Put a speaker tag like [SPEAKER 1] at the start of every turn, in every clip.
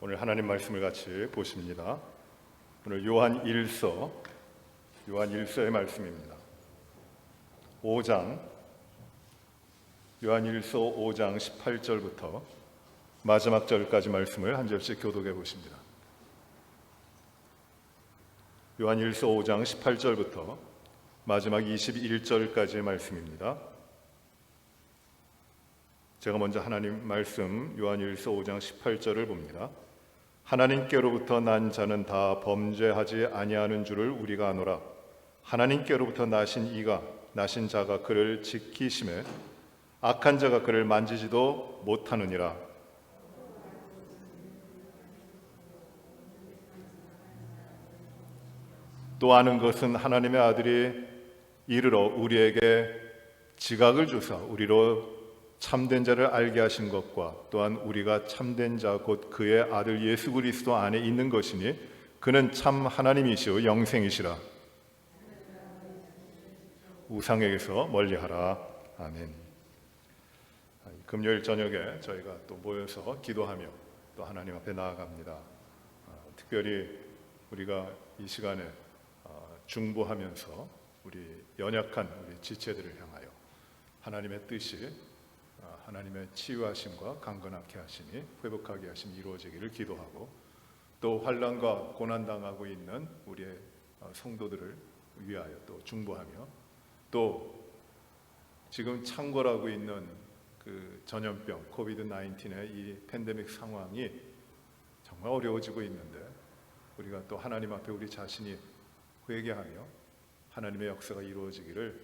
[SPEAKER 1] 오늘 하나님 말씀을 같이 보십니다. 오늘 요한 1서의 말씀입니다. 5장 요한 1서 5장 18절부터 마지막 절까지 말씀을 한 절씩 교독해 보십니다. 요한 1서 5장 18절부터 마지막 21절까지의 말씀입니다. 제가 먼저 하나님 말씀 요한 1서 5장 18절을 봅니다. 하나님께로부터 난 자는 다 범죄하지 아니하는 줄을 우리가 아노라. 하나님께로부터 나신 자가 그를 지키심에 악한 자가 그를 만지지도 못하느니라. 또 아는 것은 하나님의 아들이 이르러 우리에게 지각을 주사 우리로 참된 자를 알게 하신 것과 또한 우리가 참된 자 곧 그의 아들 예수 그리스도 안에 있는 것이니 그는 참 하나님이시오 영생이시라. 우상에게서 멀리하라. 아멘. 금요일 저녁에 저희가 또 모여서 기도하며 또 하나님 앞에 나아갑니다. 특별히 우리가 이 시간에 중보하면서 우리 연약한 우리 지체들을 향하여 하나님의 뜻이 하나님의 치유하심과 강건하게 하심이 회복하게 하심이 이루어지기를 기도하고, 또 환난과 고난 당하고 있는 우리의 성도들을 위하여 또 중보하며, 또 지금 창궐하고 있는 그 전염병 코비드-19의 이 팬데믹 상황이 정말 어려워지고 있는데 우리가 또 하나님 앞에 우리 자신이 회개하며 하나님의 역사가 이루어지기를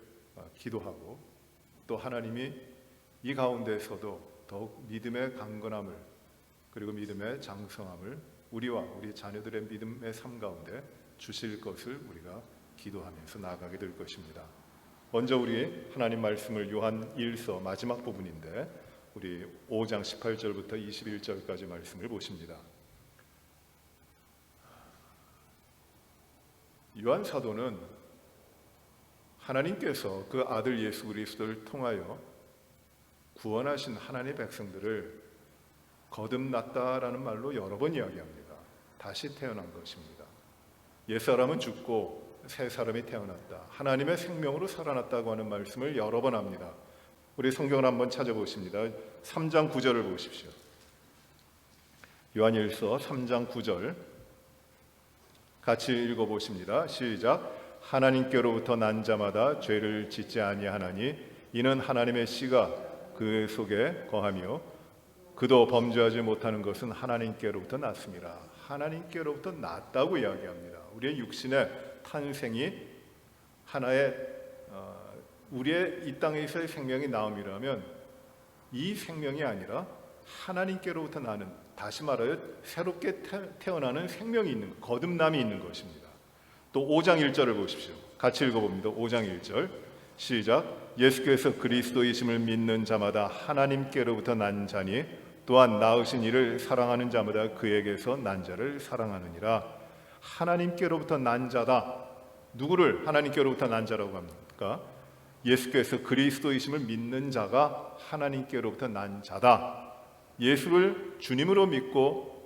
[SPEAKER 1] 기도하고, 또 하나님이 이 가운데서도 더욱 믿음의 강건함을 그리고 믿음의 장성함을 우리와 우리 자녀들의 믿음의 삶 가운데 주실 것을 우리가 기도하면서 나아가게 될 것입니다. 먼저 우리 하나님 말씀을 요한 1서 마지막 부분인데 우리 5장 18절부터 21절까지 말씀을 보십니다. 요한 사도는 하나님께서 그 아들 예수 그리스도를 통하여 구원하신 하나님의 백성들을 거듭났다라는 말로 여러 번 이야기합니다. 다시 태어난 것입니다. 옛사람은 죽고 새 사람이 태어났다, 하나님의 생명으로 살아났다고 하는 말씀을 여러 번 합니다. 우리 성경을 한번 찾아보십니다. 3장 9절을 보십시오. 요한일서 3장 9절 같이 읽어보십니다. 시작. 하나님께로부터 난 자마다 죄를 짓지 아니하나니 이는 하나님의 씨가 그 속에 거하며 그도 범죄하지 못하는 것은 하나님께로부터 났습니다. 하나님께로부터 났다고 이야기합니다. 우리의 육신의 탄생이 하나의 우리의 이 땅에서의 생명이 나옴이라면 이 생명이 아니라 하나님께로부터 나는, 다시 말하여 새롭게 태어나는 생명이 있는, 거듭남이 있는 것입니다. 또 5장 1절을 보십시오. 같이 읽어봅니다. 5장 1절 시작. 예수께서 그리스도이심을 믿는 자마다 하나님께로부터 난 자니 또한 낳으신 이를 사랑하는 자마다 그에게서 난 자를 사랑하느니라. 하나님께로부터 난 자다. 누구를 하나님께로부터 난 자라고 합니까? 예수께서 그리스도이심을 믿는 자가 하나님께로부터 난 자다. 예수를 주님으로 믿고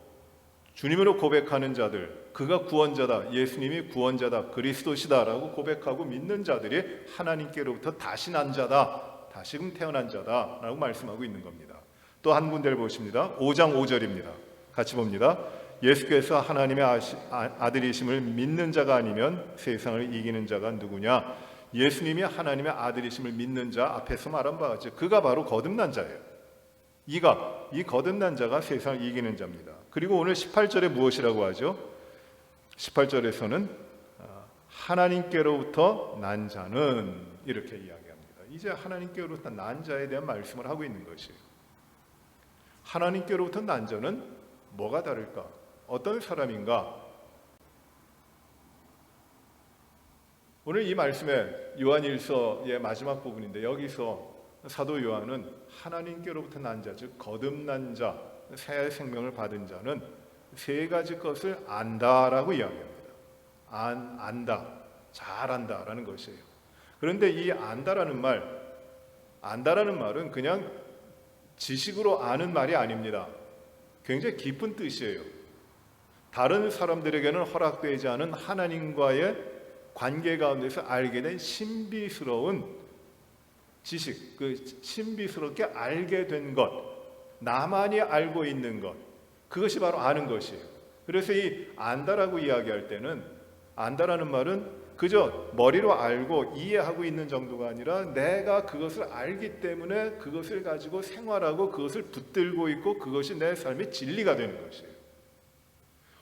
[SPEAKER 1] 주님으로 고백하는 자들, 그가 구원자다, 예수님이 구원자다, 그리스도시다라고 고백하고 믿는 자들이 하나님께로부터 다시 난 자다, 다시금 태어난 자다라고 말씀하고 있는 겁니다. 또 한 군데를 보십니다. 5장 5절입니다. 같이 봅니다. 예수께서 하나님의 아들이심을 믿는 자가 아니면 세상을 이기는 자가 누구냐? 예수님이 하나님의 아들이심을 믿는 자, 앞에서 말한 바와 같이 그가 바로 거듭난 자예요. 이 거듭난 자가 세상을 이기는 자입니다. 그리고 오늘 18절에 무엇이라고 하죠? 18절에서는 하나님께로부터 난 자는 이렇게 이야기합니다. 이제 하나님께로부터 난 자에 대한 말씀을 하고 있는 것이에요. 하나님께로부터 난 자는 뭐가 다를까? 어떤 사람인가? 오늘 이 말씀의 요한일서의 마지막 부분인데 여기서 사도 요한은 하나님께로부터 난 자, 즉 거듭난 자, 새 생명을 받은 자는 세 가지 것을 안다라고 이야기합니다. 안다, 잘 안다라는 것이에요. 그런데 이 안다라는 말은 그냥 지식으로 아는 말이 아닙니다. 굉장히 깊은 뜻이에요. 다른 사람들에게는 허락되지 않은 하나님과의 관계 가운데서 알게 된 신비스러운 지식, 그 신비스럽게 알게 된 것, 나만이 알고 있는 것, 그것이 바로 아는 것이에요. 그래서 이 안다라고 이야기할 때는, 안다라는 말은 그저 머리로 알고 이해하고 있는 정도가 아니라 내가 그것을 알기 때문에 그것을 가지고 생활하고 그것을 붙들고 있고 그것이 내 삶의 진리가 되는 것이에요.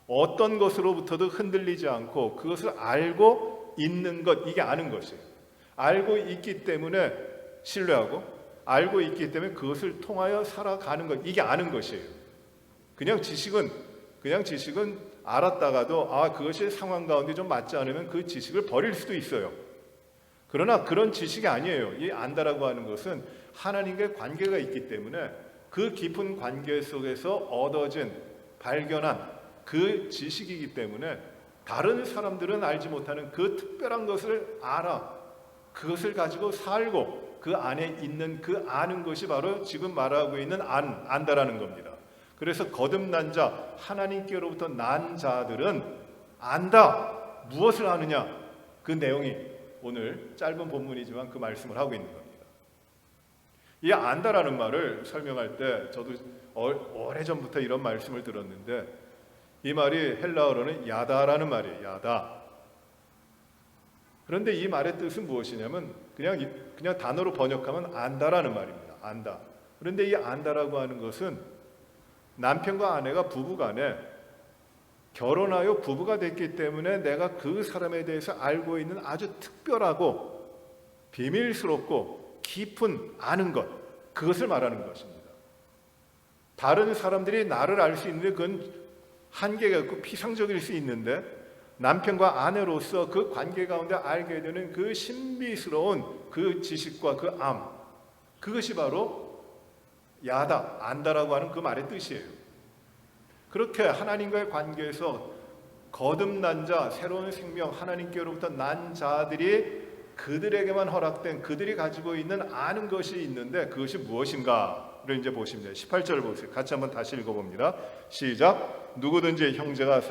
[SPEAKER 1] 어떤 것으로부터도 흔들리지 않고 그것을 알고 있는 것, 이게 아는 것이에요. 알고 있기 때문에 신뢰하고, 알고 있기 때문에 그것을 통하여 살아가는 것, 이게 아는 것이에요. 그냥 지식은 알았다가도 그것이 상황 가운데 좀 맞지 않으면 그 지식을 버릴 수도 있어요. 그러나 그런 지식이 아니에요. 이 안다라고 하는 것은 하나님과의 관계가 있기 때문에 그 깊은 관계 속에서 얻어진, 발견한 그 지식이기 때문에 다른 사람들은 알지 못하는 그 특별한 것을 알아, 그것을 가지고 살고 그 안에 있는 그 아는 것이 바로 지금 말하고 있는 안다라는 겁니다. 그래서 거듭난 자, 하나님께로부터 난 자들은 안다. 무엇을 아느냐? 그 내용이 오늘 짧은 본문이지만 그 말씀을 하고 있는 겁니다. 이 안다라는 말을 설명할 때 저도 오래전부터 이런 말씀을 들었는데, 이 말이 헬라어로는 야다라는 말이에요. 야다. 그런데 이 말의 뜻은 무엇이냐면 그냥 단어로 번역하면 안다라는 말입니다. 안다. 그런데 이 안다라고 하는 것은 남편과 아내가 부부간에 결혼하여 부부가 됐기 때문에 내가 그 사람에 대해서 알고 있는 아주 특별하고 비밀스럽고 깊은 아는 것, 그것을 말하는 것입니다. 다른 사람들이 나를 알 수 있는데 그건 한계가 있고 피상적일 수 있는데, 남편과 아내로서 그 관계 가운데 알게 되는 그 신비스러운 그 지식과 그 그것이 바로 야다, 안다라고 하는 그 말의 뜻이에요. 그렇게 하나님과의 관계에서 거듭난 자, 새로운 생명, 하나님께로부터 난 자들이 그들에게만 허락된, 그들이 가지고 있는 아는 것이 있는데 그것이 무엇인가를 이제 보시면 돼요. 18절 보세요. 같이 한번 다시 읽어봅니다. 시작. 누구든지 형제가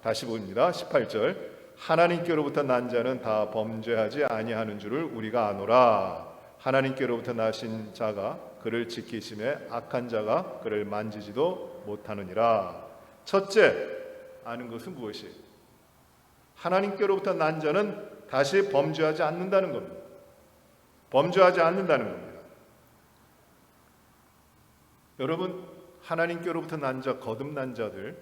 [SPEAKER 1] 다시 봅니다. 18절. 하나님께로부터 난 자는 다 범죄하지 아니하는 줄을 우리가 아노라. 하나님께로부터 나신 자가 그를 지키심에 악한 자가 그를 만지지도 못하느니라. 첫째, 아는 것은 무엇이에요? 하나님께로부터 난 자는 다시 범죄하지 않는다는 겁니다. 범죄하지 않는다는 겁니다. 여러분, 하나님께로부터 난 자, 거듭난 자들,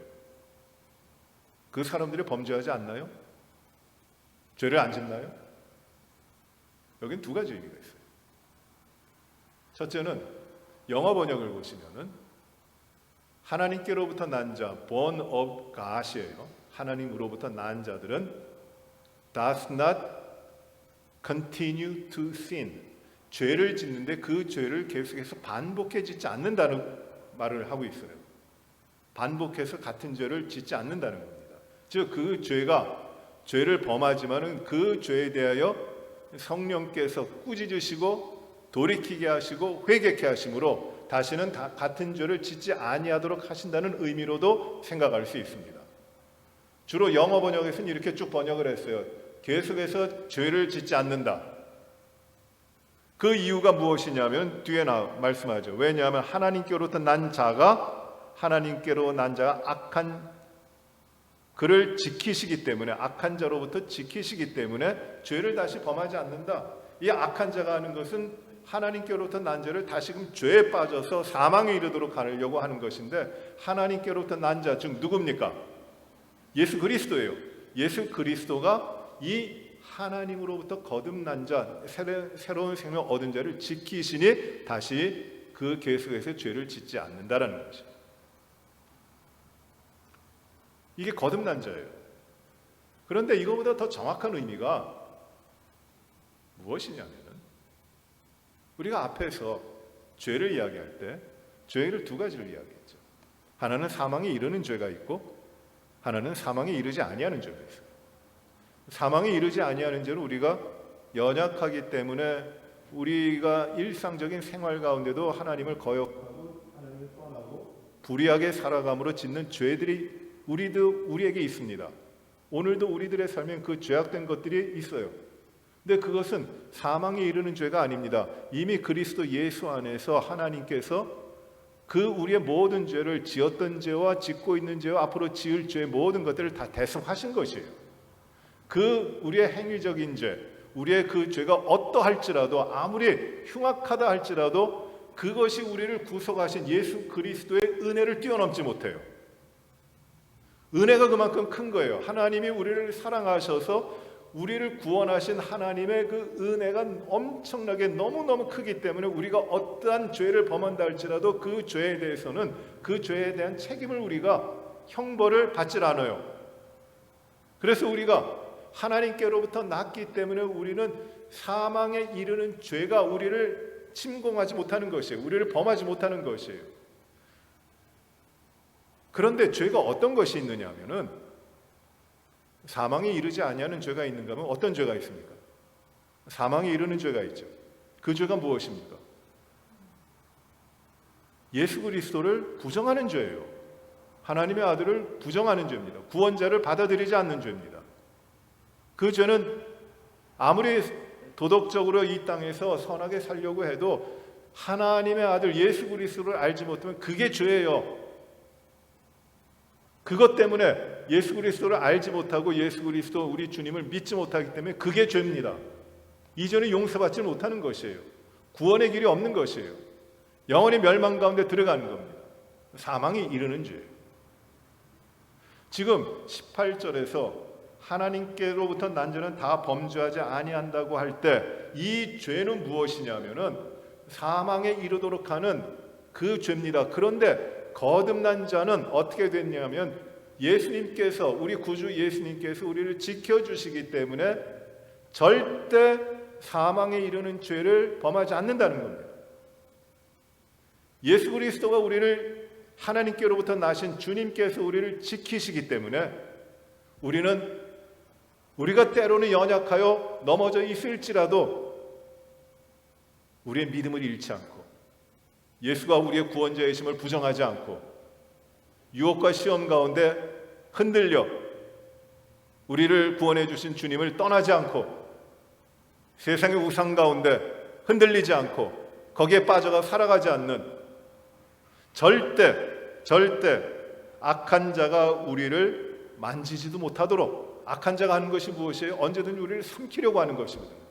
[SPEAKER 1] 그 사람들이 범죄하지 않나요? 죄를 안 짓나요? 여긴 두 가지 의미가 있어요. 첫째는 영어 번역을 보시면은 하나님께로부터 난 자, born of God이에요. 하나님으로부터 난 자들은 does not continue to sin. 죄를 짓는데 그 죄를 계속해서 반복해 짓지 않는다는 말을 하고 있어요. 반복해서 같은 죄를 짓지 않는다는 겁니다. 즉 그 죄를 범하지만은 그 죄에 대하여 성령께서 꾸짖으시고 돌이키게 하시고 회개케 하심으로 다시는 같은 죄를 짓지 아니하도록 하신다는 의미로도 생각할 수 있습니다. 주로 영어 번역에서는 이렇게 쭉 번역을 했어요. 계속해서 죄를 짓지 않는다. 그 이유가 무엇이냐면 뒤에 말씀하죠. 왜냐하면 하나님께로부터 난 자가 악한 그를 지키시기 때문에, 악한 자로부터 지키시기 때문에 죄를 다시 범하지 않는다. 이 악한 자가 하는 것은 하나님께로부터 난 자를 다시금 죄에 빠져서 사망에 이르도록 하려고 하는 것인데, 하나님께로부터 난 자, 즉 누굽니까? 예수 그리스도예요. 예수 그리스도가 이 하나님으로부터 거듭난 자, 새로운 생명 얻은 자를 지키시니 다시 그 계속해서 죄를 짓지 않는다라는 것이죠. 이게 거듭난 자예요. 그런데 이거보다 더 정확한 의미가 무엇이냐면은, 우리가 앞에서 죄를 이야기할 때 죄를 두 가지를 이야기했죠. 하나는 사망에 이르는 죄가 있고 하나는 사망에 이르지 아니하는 죄가 있어요. 사망에 이르지 아니하는 죄는 우리가 연약하기 때문에 우리가 일상적인 생활 가운데도 하나님을 거역하고 하나님을 떠나고 불의하게 살아감으로 짓는 죄들이 우리에게 있습니다. 오늘도 우리들의 삶엔 그 죄악된 것들이 있어요. 근데 그것은 사망에 이르는 죄가 아닙니다. 이미 그리스도 예수 안에서 하나님께서 그 우리의 모든 죄를, 지었던 죄와 짓고 있는 죄와 앞으로 지을 죄의 모든 것들을 다 대속하신 것이에요. 그 우리의 행위적인 죄, 우리의 그 죄가 어떠할지라도, 아무리 흉악하다 할지라도 그것이 우리를 구속하신 예수 그리스도의 은혜를 뛰어넘지 못해요. 은혜가 그만큼 큰 거예요. 하나님이 우리를 사랑하셔서 우리를 구원하신 하나님의 그 은혜가 엄청나게 너무너무 크기 때문에 우리가 어떠한 죄를 범한다 할지라도 그 죄에 대해서는 그 죄에 대한 책임을 우리가 형벌을 받질 않아요. 그래서 우리가 하나님께로부터 났기 때문에 우리는 사망에 이르는 죄가 우리를 침공하지 못하는 것이에요. 우리를 범하지 못하는 것이에요. 그런데 죄가 어떤 것이 있느냐 하면은, 사망에 이르지 아니하는 죄가 있는가 하면 어떤 죄가 있습니까? 사망에 이르는 죄가 있죠. 그 죄가 무엇입니까? 예수 그리스도를 부정하는 죄예요. 하나님의 아들을 부정하는 죄입니다. 구원자를 받아들이지 않는 죄입니다. 그 죄는 아무리 도덕적으로 이 땅에서 선하게 살려고 해도 하나님의 아들 예수 그리스도를 알지 못하면 그게 죄예요. 그것 때문에 예수 그리스도를 알지 못하고 예수 그리스도 우리 주님을 믿지 못하기 때문에 그게 죄입니다. 이전에 용서받지 못하는 것이에요. 구원의 길이 없는 것이에요. 영원히 멸망 가운데 들어가는 겁니다. 사망이 이르는 죄예요. 지금 18절에서 하나님께로부터 난 자는 다 범죄하지 아니한다고 할 때 이 죄는 무엇이냐면은 사망에 이르도록 하는 그 죄입니다. 그런데 거듭난 자는 어떻게 됐냐면 예수님께서, 우리 구주 예수님께서 우리를 지켜주시기 때문에 절대 사망에 이르는 죄를 범하지 않는다는 겁니다. 예수 그리스도가 우리를, 하나님께로부터 나신 주님께서 우리를 지키시기 때문에 우리가 때로는 연약하여 넘어져 있을지라도 우리의 믿음을 잃지 않고 예수가 우리의 구원자이심을 부정하지 않고 유혹과 시험 가운데 흔들려 우리를 구원해 주신 주님을 떠나지 않고 세상의 우상 가운데 흔들리지 않고 거기에 빠져가 살아가지 않는, 절대 악한 자가 우리를 만지지도 못하도록, 악한 자가 하는 것이 무엇이에요? 언제든지 우리를 삼키려고 하는 것이거든요.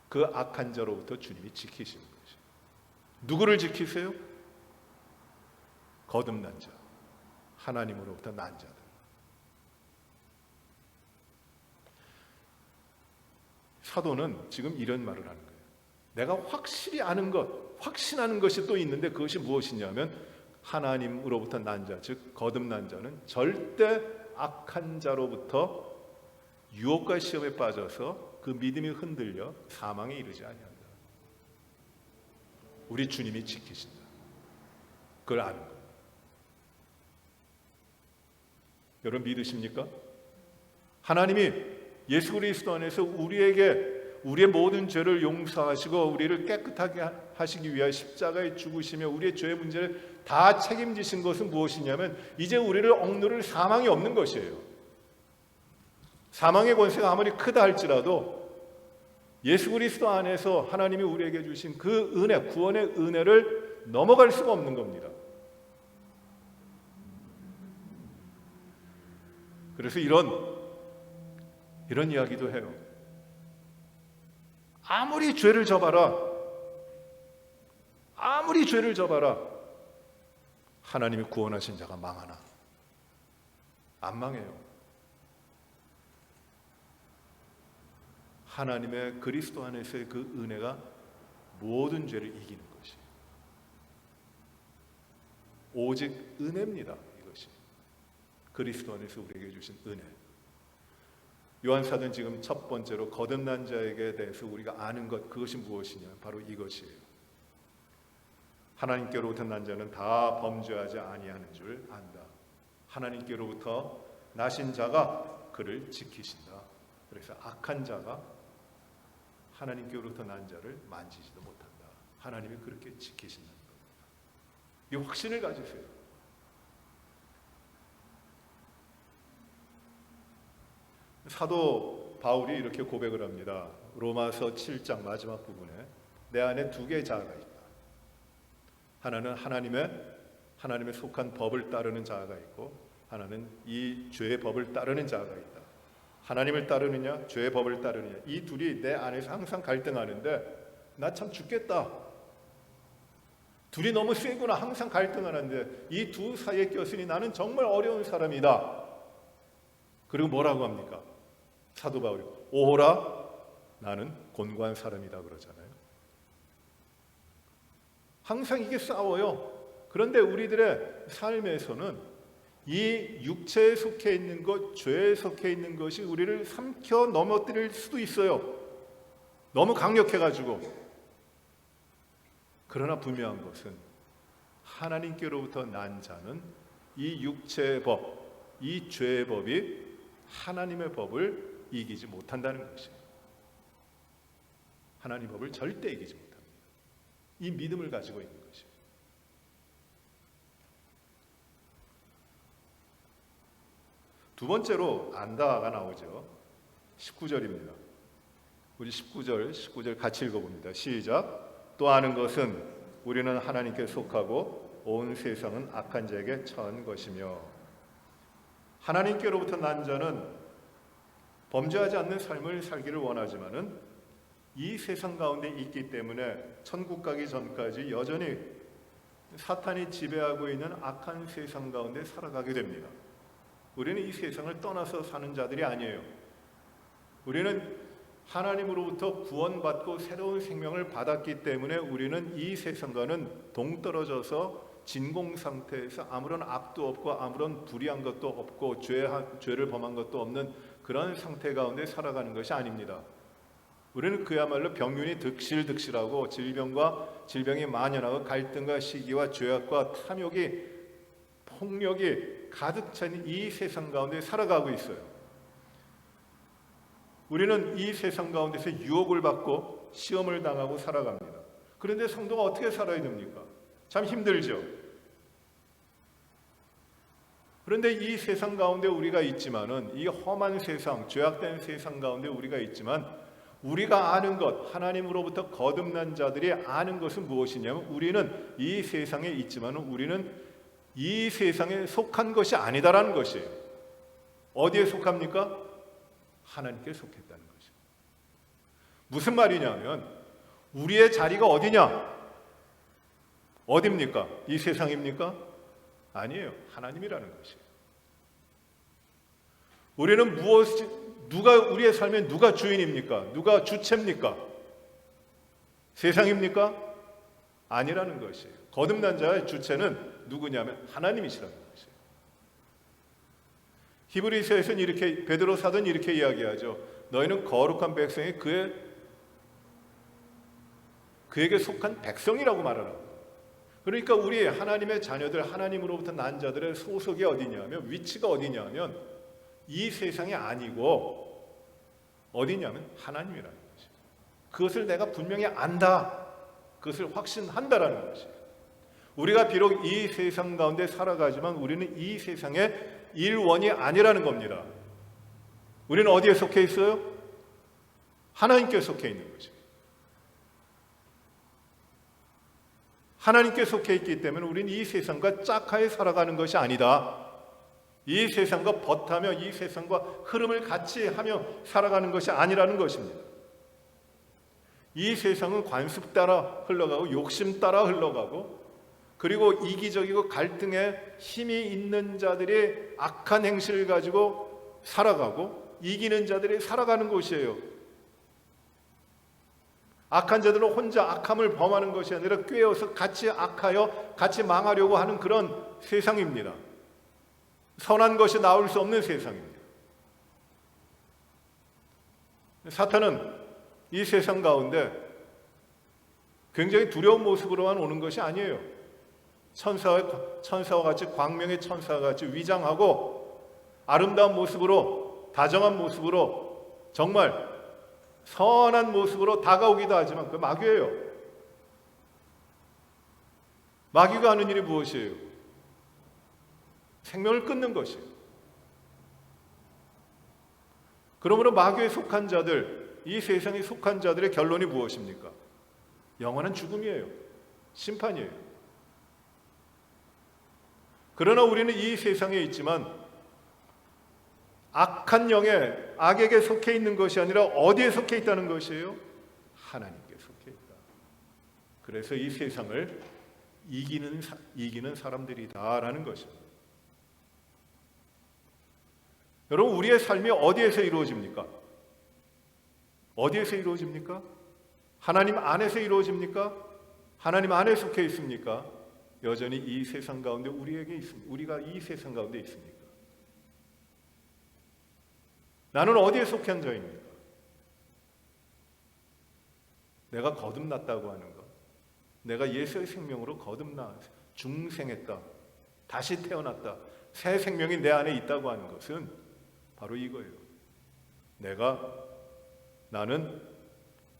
[SPEAKER 1] 그 악한 자로부터 주님이 지키시는 것이에요. 누구를 지키세요? 거듭난 자, 하나님으로부터 난 자들. 사도는 지금 이런 말을 하는 거예요. 내가 확실히 아는 것, 확신하는 것이 또 있는데 그것이 무엇이냐면 하나님으로부터 난 자, 즉 거듭난 자는 절대 악한 자로부터 유혹과 시험에 빠져서 그 믿음이 흔들려 사망에 이르지 아니한다. 우리 주님이 지키신다. 그걸 아는 것. 여러분 믿으십니까? 하나님이 예수 그리스도 안에서 우리의 모든 죄를 용서하시고 우리를 깨끗하게 하시기 위하여 십자가에 죽으시며 우리의 죄의 문제를 다 책임지신 것은 무엇이냐면 이제 우리를 억누를 사망이 없는 것이에요. 사망의 권세가 아무리 크다 할지라도 예수 그리스도 안에서 하나님이 우리에게 주신 그 은혜, 구원의 은혜를 넘어갈 수가 없는 겁니다. 그래서 이런 이야기도 해요. 아무리 죄를 져봐라, 하나님이 구원하신 자가 망하나? 안 망해요. 하나님의 그리스도 안에서의 그 은혜가 모든 죄를 이기는 것이 오직 은혜입니다. 이것이 그리스도 안에서 우리에게 주신 은혜. 요한사도는 지금 첫 번째로 거듭난 자에게 대해서 우리가 아는 것, 그것이 무엇이냐? 바로 이것이에요. 하나님께로부터 난 자는 다 범죄하지 아니하는 줄 안다. 하나님께로부터 나신 자가 그를 지키신다. 그래서 악한 자가 하나님께로부터 난 자를 만지지도 못한다. 하나님이 그렇게 지키신다는 겁니다. 이 확신을 가지세요. 사도 바울이 이렇게 고백을 합니다. 로마서 7장 마지막 부분에 내 안에 두 개의 자아가 있다. 하나는 하나님의 속한 법을 따르는 자아가 있고, 하나는 이 죄의 법을 따르는 자아가 있다. 하나님을 따르느냐 죄의 법을 따르느냐, 이 둘이 내 안에서 항상 갈등하는데 나 참 죽겠다, 둘이 너무 세구나, 항상 갈등하는데 이 두 사이에 꼈으니 나는 정말 어려운 사람이다. 그리고 뭐라고 합니까? 사도 바울이 오호라 나는 곤고한 사람이다 그러잖아요. 항상 이게 싸워요. 그런데 우리들의 삶에서는 이 육체에 속해 있는 것, 죄에 속해 있는 것이 우리를 삼켜 넘어뜨릴 수도 있어요. 너무 강력해가지고. 그러나 분명한 것은 하나님께로부터 난 자는 이 육체의 법, 이 죄의 법이 하나님의 법을 이기지 못한다는 것이에요. 하나님의 법을 절대 이기지 못합니다. 이 믿음을 가지고 있는 것이에요. 두 번째로 안다가 나오죠. 19절입니다. 우리 19절 같이 읽어봅니다. 시작. 또 아는 것은 우리는 하나님께 속하고 온 세상은 악한 자에게 처한 것이며, 하나님께로부터 난 자는 범죄하지 않는 삶을 살기를 원하지만은 이 세상 가운데 있기 때문에 천국 가기 전까지 여전히 사탄이 지배하고 있는 악한 세상 가운데 살아가게 됩니다. 우리는 이 세상을 떠나서 사는 자들이 아니에요. 우리는 하나님으로부터 구원받고 새로운 생명을 받았기 때문에 우리는 이 세상과는 동떨어져서 진공 상태에서 아무런 악도 없고 아무런 불의한 것도 없고 죄를 범한 것도 없는 그런 상태 가운데 살아가는 것이 아닙니다. 우리는 그야말로 병균이 득실득실하고 질병이 만연하고 갈등과 시기와 죄악과 탐욕이 폭력이 가득 찬 이 세상 가운데 살아가고 있어요. 우리는 이 세상 가운데서 유혹을 받고 시험을 당하고 살아갑니다. 그런데 성도가 어떻게 살아야 됩니까? 참 힘들죠. 그런데 이 세상 가운데 우리가 있지만은, 이 험한 세상, 죄악된 세상 가운데 우리가 있지만, 우리가 아는 것, 하나님으로부터 거듭난 자들이 아는 것은 무엇이냐면, 우리는 이 세상에 있지만은 우리는 이 세상에 속한 것이 아니다라는 것이에요. 어디에 속합니까? 하나님께 속했다는 것이에요. 무슨 말이냐면, 우리의 자리가 어디냐? 어디입니까? 이 세상입니까? 아니에요. 하나님이라는 것이에요. 우리는 우리의 삶에 누가 주인입니까? 누가 주체입니까? 세상입니까? 아니라는 것이에요. 거듭난 자의 주체는 누구냐면 하나님이시라는 것이에요. 히브리서에서는 이렇게, 베드로 사도는 이렇게 이야기하죠. 너희는 거룩한 백성이 그에게 속한 백성이라고 말하라. 그러니까 우리 하나님의 자녀들, 하나님으로부터 난 자들의 소속이 어디냐면, 위치가 어디냐면 이 세상이 아니고 어디냐면 하나님이라는 것이에요. 그것을 내가 분명히 안다, 그것을 확신한다라는 것이에요. 우리가 비록 이 세상 가운데 살아가지만 우리는 이 세상의 일원이 아니라는 겁니다. 우리는 어디에 속해 있어요? 하나님께 속해 있는 거죠. 하나님께 속해 있기 때문에 우리는 이 세상과 짝하에 살아가는 것이 아니다. 이 세상과 벗하며 이 세상과 흐름을 같이 하며 살아가는 것이 아니라는 것입니다. 이 세상은 관습 따라 흘러가고 욕심 따라 흘러가고, 그리고 이기적이고 갈등에 힘이 있는 자들이 악한 행실을 가지고 살아가고, 이기는 자들이 살아가는 곳이에요. 악한 자들은 혼자 악함을 범하는 것이 아니라 꿰어서 같이 악하여 같이 망하려고 하는 그런 세상입니다. 선한 것이 나올 수 없는 세상입니다. 사탄은 이 세상 가운데 굉장히 두려운 모습으로만 오는 것이 아니에요. 천사와 같이, 광명의 천사와 같이 위장하고 아름다운 모습으로, 다정한 모습으로, 정말 선한 모습으로 다가오기도 하지만 그 마귀예요. 마귀가 하는 일이 무엇이에요? 생명을 끊는 것이에요. 그러므로 마귀에 속한 자들, 이 세상에 속한 자들의 결론이 무엇입니까? 영원한 죽음이에요. 심판이에요. 그러나 우리는 이 세상에 있지만 악한 영에, 악에게 속해 있는 것이 아니라 어디에 속해 있다는 것이에요? 하나님께 속해 있다. 그래서 이 세상을 이기는 사람들이다라는 것입니다. 여러분, 우리의 삶이 어디에서 이루어집니까? 어디에서 이루어집니까? 하나님 안에서 이루어집니까? 하나님 안에 속해 있습니까? 여전히 이 세상 가운데 우리에게 있습니다. 우리가 이 세상 가운데 있습니까? 나는 어디에 속한 자입니까? 내가 거듭났다고 하는 것, 내가 예수의 생명으로 거듭나 중생했다, 다시 태어났다, 새 생명이 내 안에 있다고 하는 것은 바로 이거예요. 나는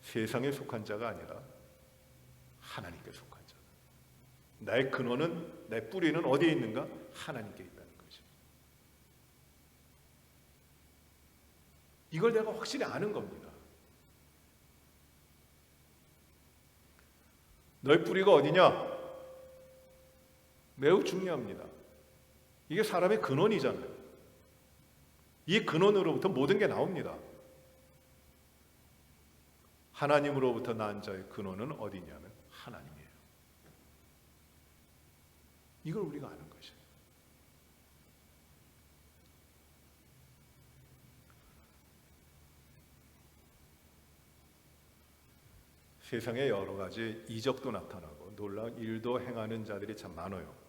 [SPEAKER 1] 세상에 속한 자가 아니라 하나님께 속한 자다. 나의 근원은, 내 뿌리는 어디에 있는가? 하나님께 있다는 거죠. 이걸 내가 확실히 아는 겁니다. 너의 뿌리가 어디냐? 매우 중요합니다. 이게 사람의 근원이잖아요. 이 근원으로부터 모든 게 나옵니다. 하나님으로부터 난 자의 근원은 어디냐면 하나님이에요. 이걸 우리가 아는 것이에요. 세상에 여러 가지 이적도 나타나고 놀라운 일도 행하는 자들이 참 많아요.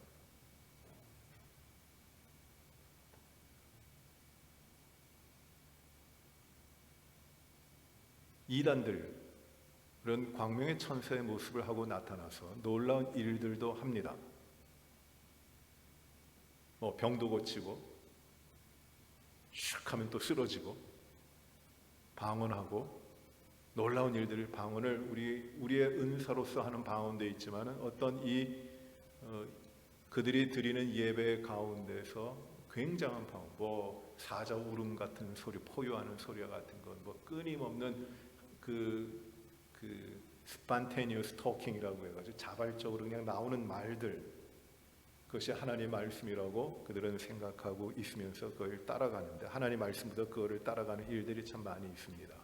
[SPEAKER 1] 이단들, 그런 광명의 천사의 모습을 하고 나타나서 놀라운 일들도 합니다. 병도 고치고, 슉 하면 또 쓰러지고, 방언하고, 놀라운 일들을, 방언을 우리의 은사로서 하는 방언도 있지만 어떤 그들이 드리는 예배 가운데서 굉장한 방언, 사자 울음 같은 소리, 포효하는 소리와 같은 것, 끊임없는 스판테니어스 토킹이라고 해가지고 자발적으로 그냥 나오는 말들, 그것이 하나님의 말씀이라고 그들은 생각하고 있으면서 그걸 따라가는데, 하나님의 말씀보다 그거를 따라가는 일들이 참 많이 있습니다.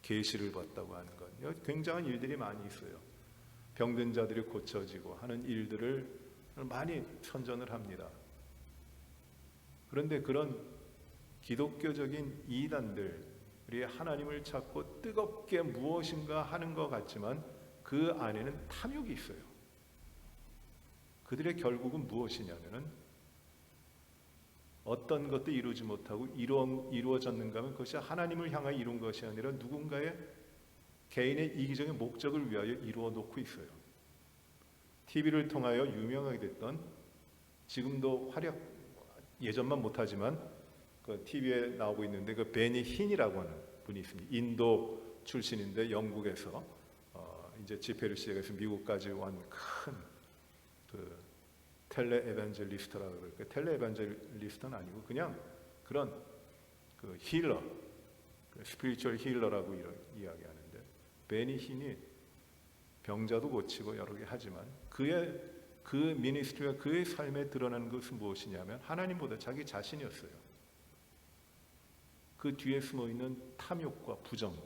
[SPEAKER 1] 계시를 받다고 하는 것, 굉장한 일들이 많이 있어요. 병든 자들이 고쳐지고 하는 일들을 많이 선전을 합니다. 그런데 그런 기독교적인 이단들이 하나님을 찾고 뜨겁게 무엇인가 하는 것 같지만 그 안에는 탐욕이 있어요. 그들의 결국은 무엇이냐면은 어떤 것도 이루지 못하고 이루어졌는가 하면 그것이 하나님을 향하여 이룬 것이 아니라 누군가의 개인의 이기적인 목적을 위하여 이루어 놓고 있어요. TV를 통하여 유명하게 됐던, 지금도 예전만 못하지만 그 TV에 나오고 있는데 그 베니 힌이라고 하는 분이 있습니다. 인도 출신인데 영국에서 이제 집회를 시작해서 미국까지 온 큰 텔레 에반젤리스트라고 그럴까요? 텔레 에반젤리스트는 아니고 그냥 그런 힐러, 스피리추얼 힐러라고 이야기하는데, 베니 힌이 병자도 고치고 여러 개 하지만 그 미니스트리가 그의 삶에 드러나는 것은 무엇이냐면 하나님보다 자기 자신이었어요. 그 뒤에 숨어 있는 탐욕과 부정,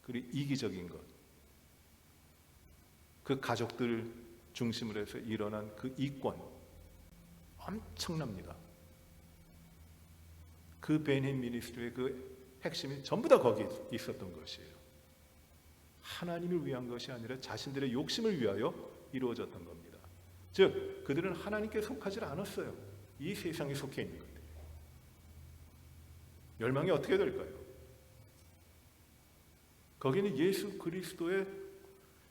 [SPEAKER 1] 그리고 이기적인 것, 그 가족들 중심으로 해서 일어난 그 이권, 엄청납니다. 그 베닌 미니스트리의 그 핵심이 전부 다 거기에 있었던 것이에요. 하나님을 위한 것이 아니라 자신들의 욕심을 위하여 이루어졌던 겁니다. 즉 그들은 하나님께 속하지 않았어요. 이 세상에 속해 있는 것들. 멸망이 어떻게 될까요? 거기는 예수 그리스도의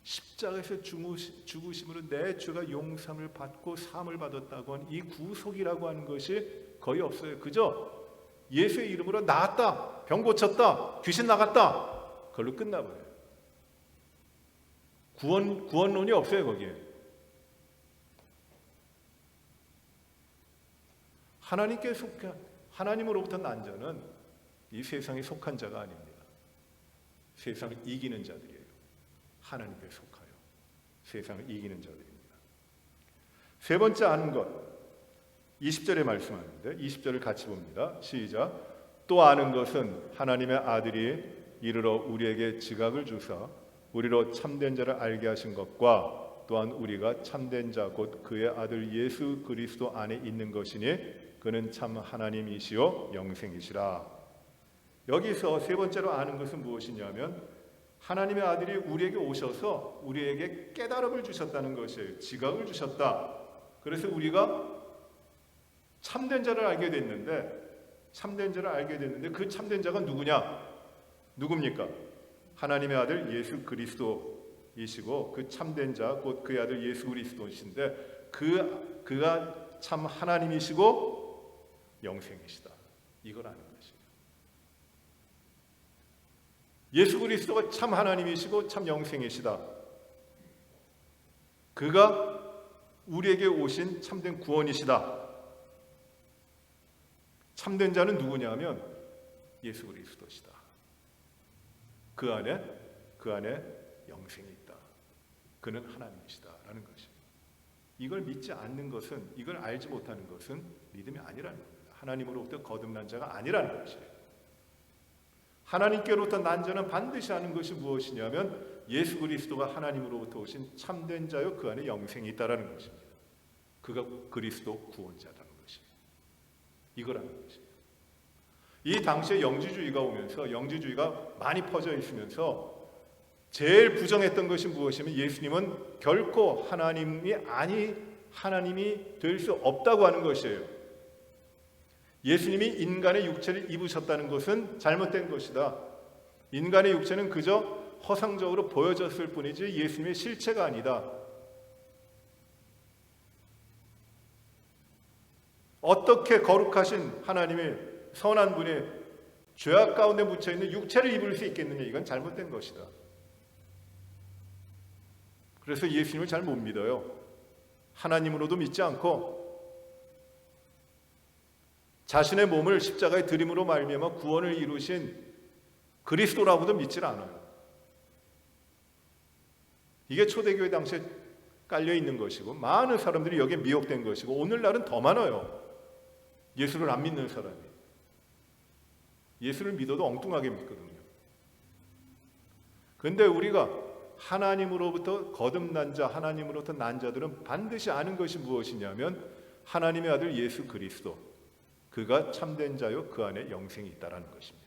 [SPEAKER 1] 십자가에서 죽으심으로 내 죄가 용서함을 받고 사함을 받았다고 하는 이 구속이라고 하는 것이 거의 없어요. 그저 예수의 이름으로 나았다, 병 고쳤다, 귀신 나갔다, 그걸로 끝나버려요. 구원론이 없어요. 거기에 하나님께 속한, 하나님으로부터 난 자는 이 세상에 속한 자가 아닙니다. 세상을 이기는 자들이에요. 하나님께 속하여 세상을 이기는 자들입니다. 세 번째 아는 것, 20절에 말씀하는데 20절을 같이 봅니다. 시작. 또 아는 것은 하나님의 아들이 이르러 우리에게 지각을 주사 우리로 참된 자를 알게 하신 것과 또한 우리가 참된 자 곧 그의 아들 예수 그리스도 안에 있는 것이니 그는 참 하나님이시요 영생이시라. 여기서 세 번째로 아는 것은 무엇이냐면 하나님의 아들이 우리에게 오셔서 우리에게 깨달음을 주셨다는 것이에요. 지각을 주셨다. 그래서 우리가 참된 자를 알게 됐는데 그 참된 자가 누굽니까? 하나님의 아들 예수 그리스도이시고 그 참된 자 곧 그의 아들 예수 그리스도이신데 그가 참 하나님이시고 영생이시다. 이걸 아는 것이에요. 예수 그리스도가 참 하나님이시고 참 영생이시다. 그가 우리에게 오신 참된 구원이시다. 참된 자는 누구냐면 예수 그리스도시다. 그 안에 영생이 있다. 그는 하나님이시다라는 것입니다. 이걸 믿지 않는 것은, 이걸 알지 못하는 것은 믿음이 아니라는 겁니다. 하나님으로부터 거듭난 자가 아니라는 것이에요. 하나님께로부터 난 자는 반드시 아는 것이 무엇이냐면 예수 그리스도가 하나님으로부터 오신 참된 자요 그 안에 영생이 있다라는 것입니다. 그가 그리스도 구원자라는 것입니다. 이걸 아는 것입니다. 이 당시에 영지주의가 오면서 영지주의가 많이 퍼져 있으면서 제일 부정했던 것이 무엇이면 예수님은 결코 하나님이 될 수 없다고 하는 것이에요. 예수님이 인간의 육체를 입으셨다는 것은 잘못된 것이다. 인간의 육체는 그저 허상적으로 보여졌을 뿐이지 예수님의 실체가 아니다. 어떻게 거룩하신 하나님의 선한 분이 죄악 가운데 묻혀있는 육체를 입을 수 있겠느냐. 이건 잘못된 것이다. 그래서 예수님을 잘 못 믿어요. 하나님으로도 믿지 않고 자신의 몸을 십자가에 드림으로 말미암아 구원을 이루신 그리스도라고도 믿질 않아요. 이게 초대교회 당시에 깔려 있는 것이고 많은 사람들이 여기에 미혹된 것이고 오늘날은 더 많아요. 예수를 안 믿는 사람이. 예수를 믿어도 엉뚱하게 믿거든요. 그런데 우리가 하나님으로부터 거듭난 자, 하나님으로부터 난 자들은 반드시 아는 것이 무엇이냐면 하나님의 아들 예수 그리스도, 그가 참된 자요 그 안에 영생이 있다라는 것입니다.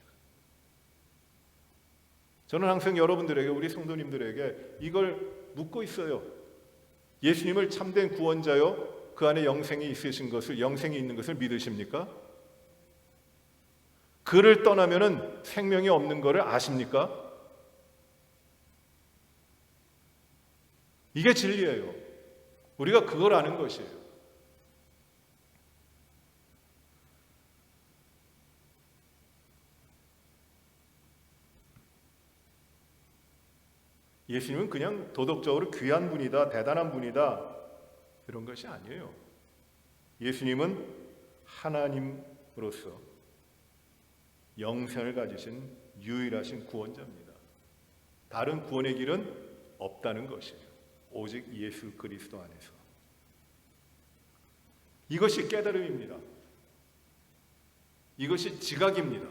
[SPEAKER 1] 저는 항상 여러분들에게, 우리 성도님들에게 이걸 묻고 있어요. 예수님을 참된 구원자요 그 안에 영생이 있는 것을 믿으십니까? 그를 떠나면은 생명이 없는 것을 아십니까? 이게 진리예요. 우리가 그걸 아는 것이에요. 예수님은 그냥 도덕적으로 귀한 분이다, 대단한 분이다 이런 것이 아니에요. 예수님은 하나님으로서 영생을 가지신 유일하신 구원자입니다. 다른 구원의 길은 없다는 것이에요. 오직 예수 그리스도 안에서. 이것이 깨달음입니다. 이것이 지각입니다.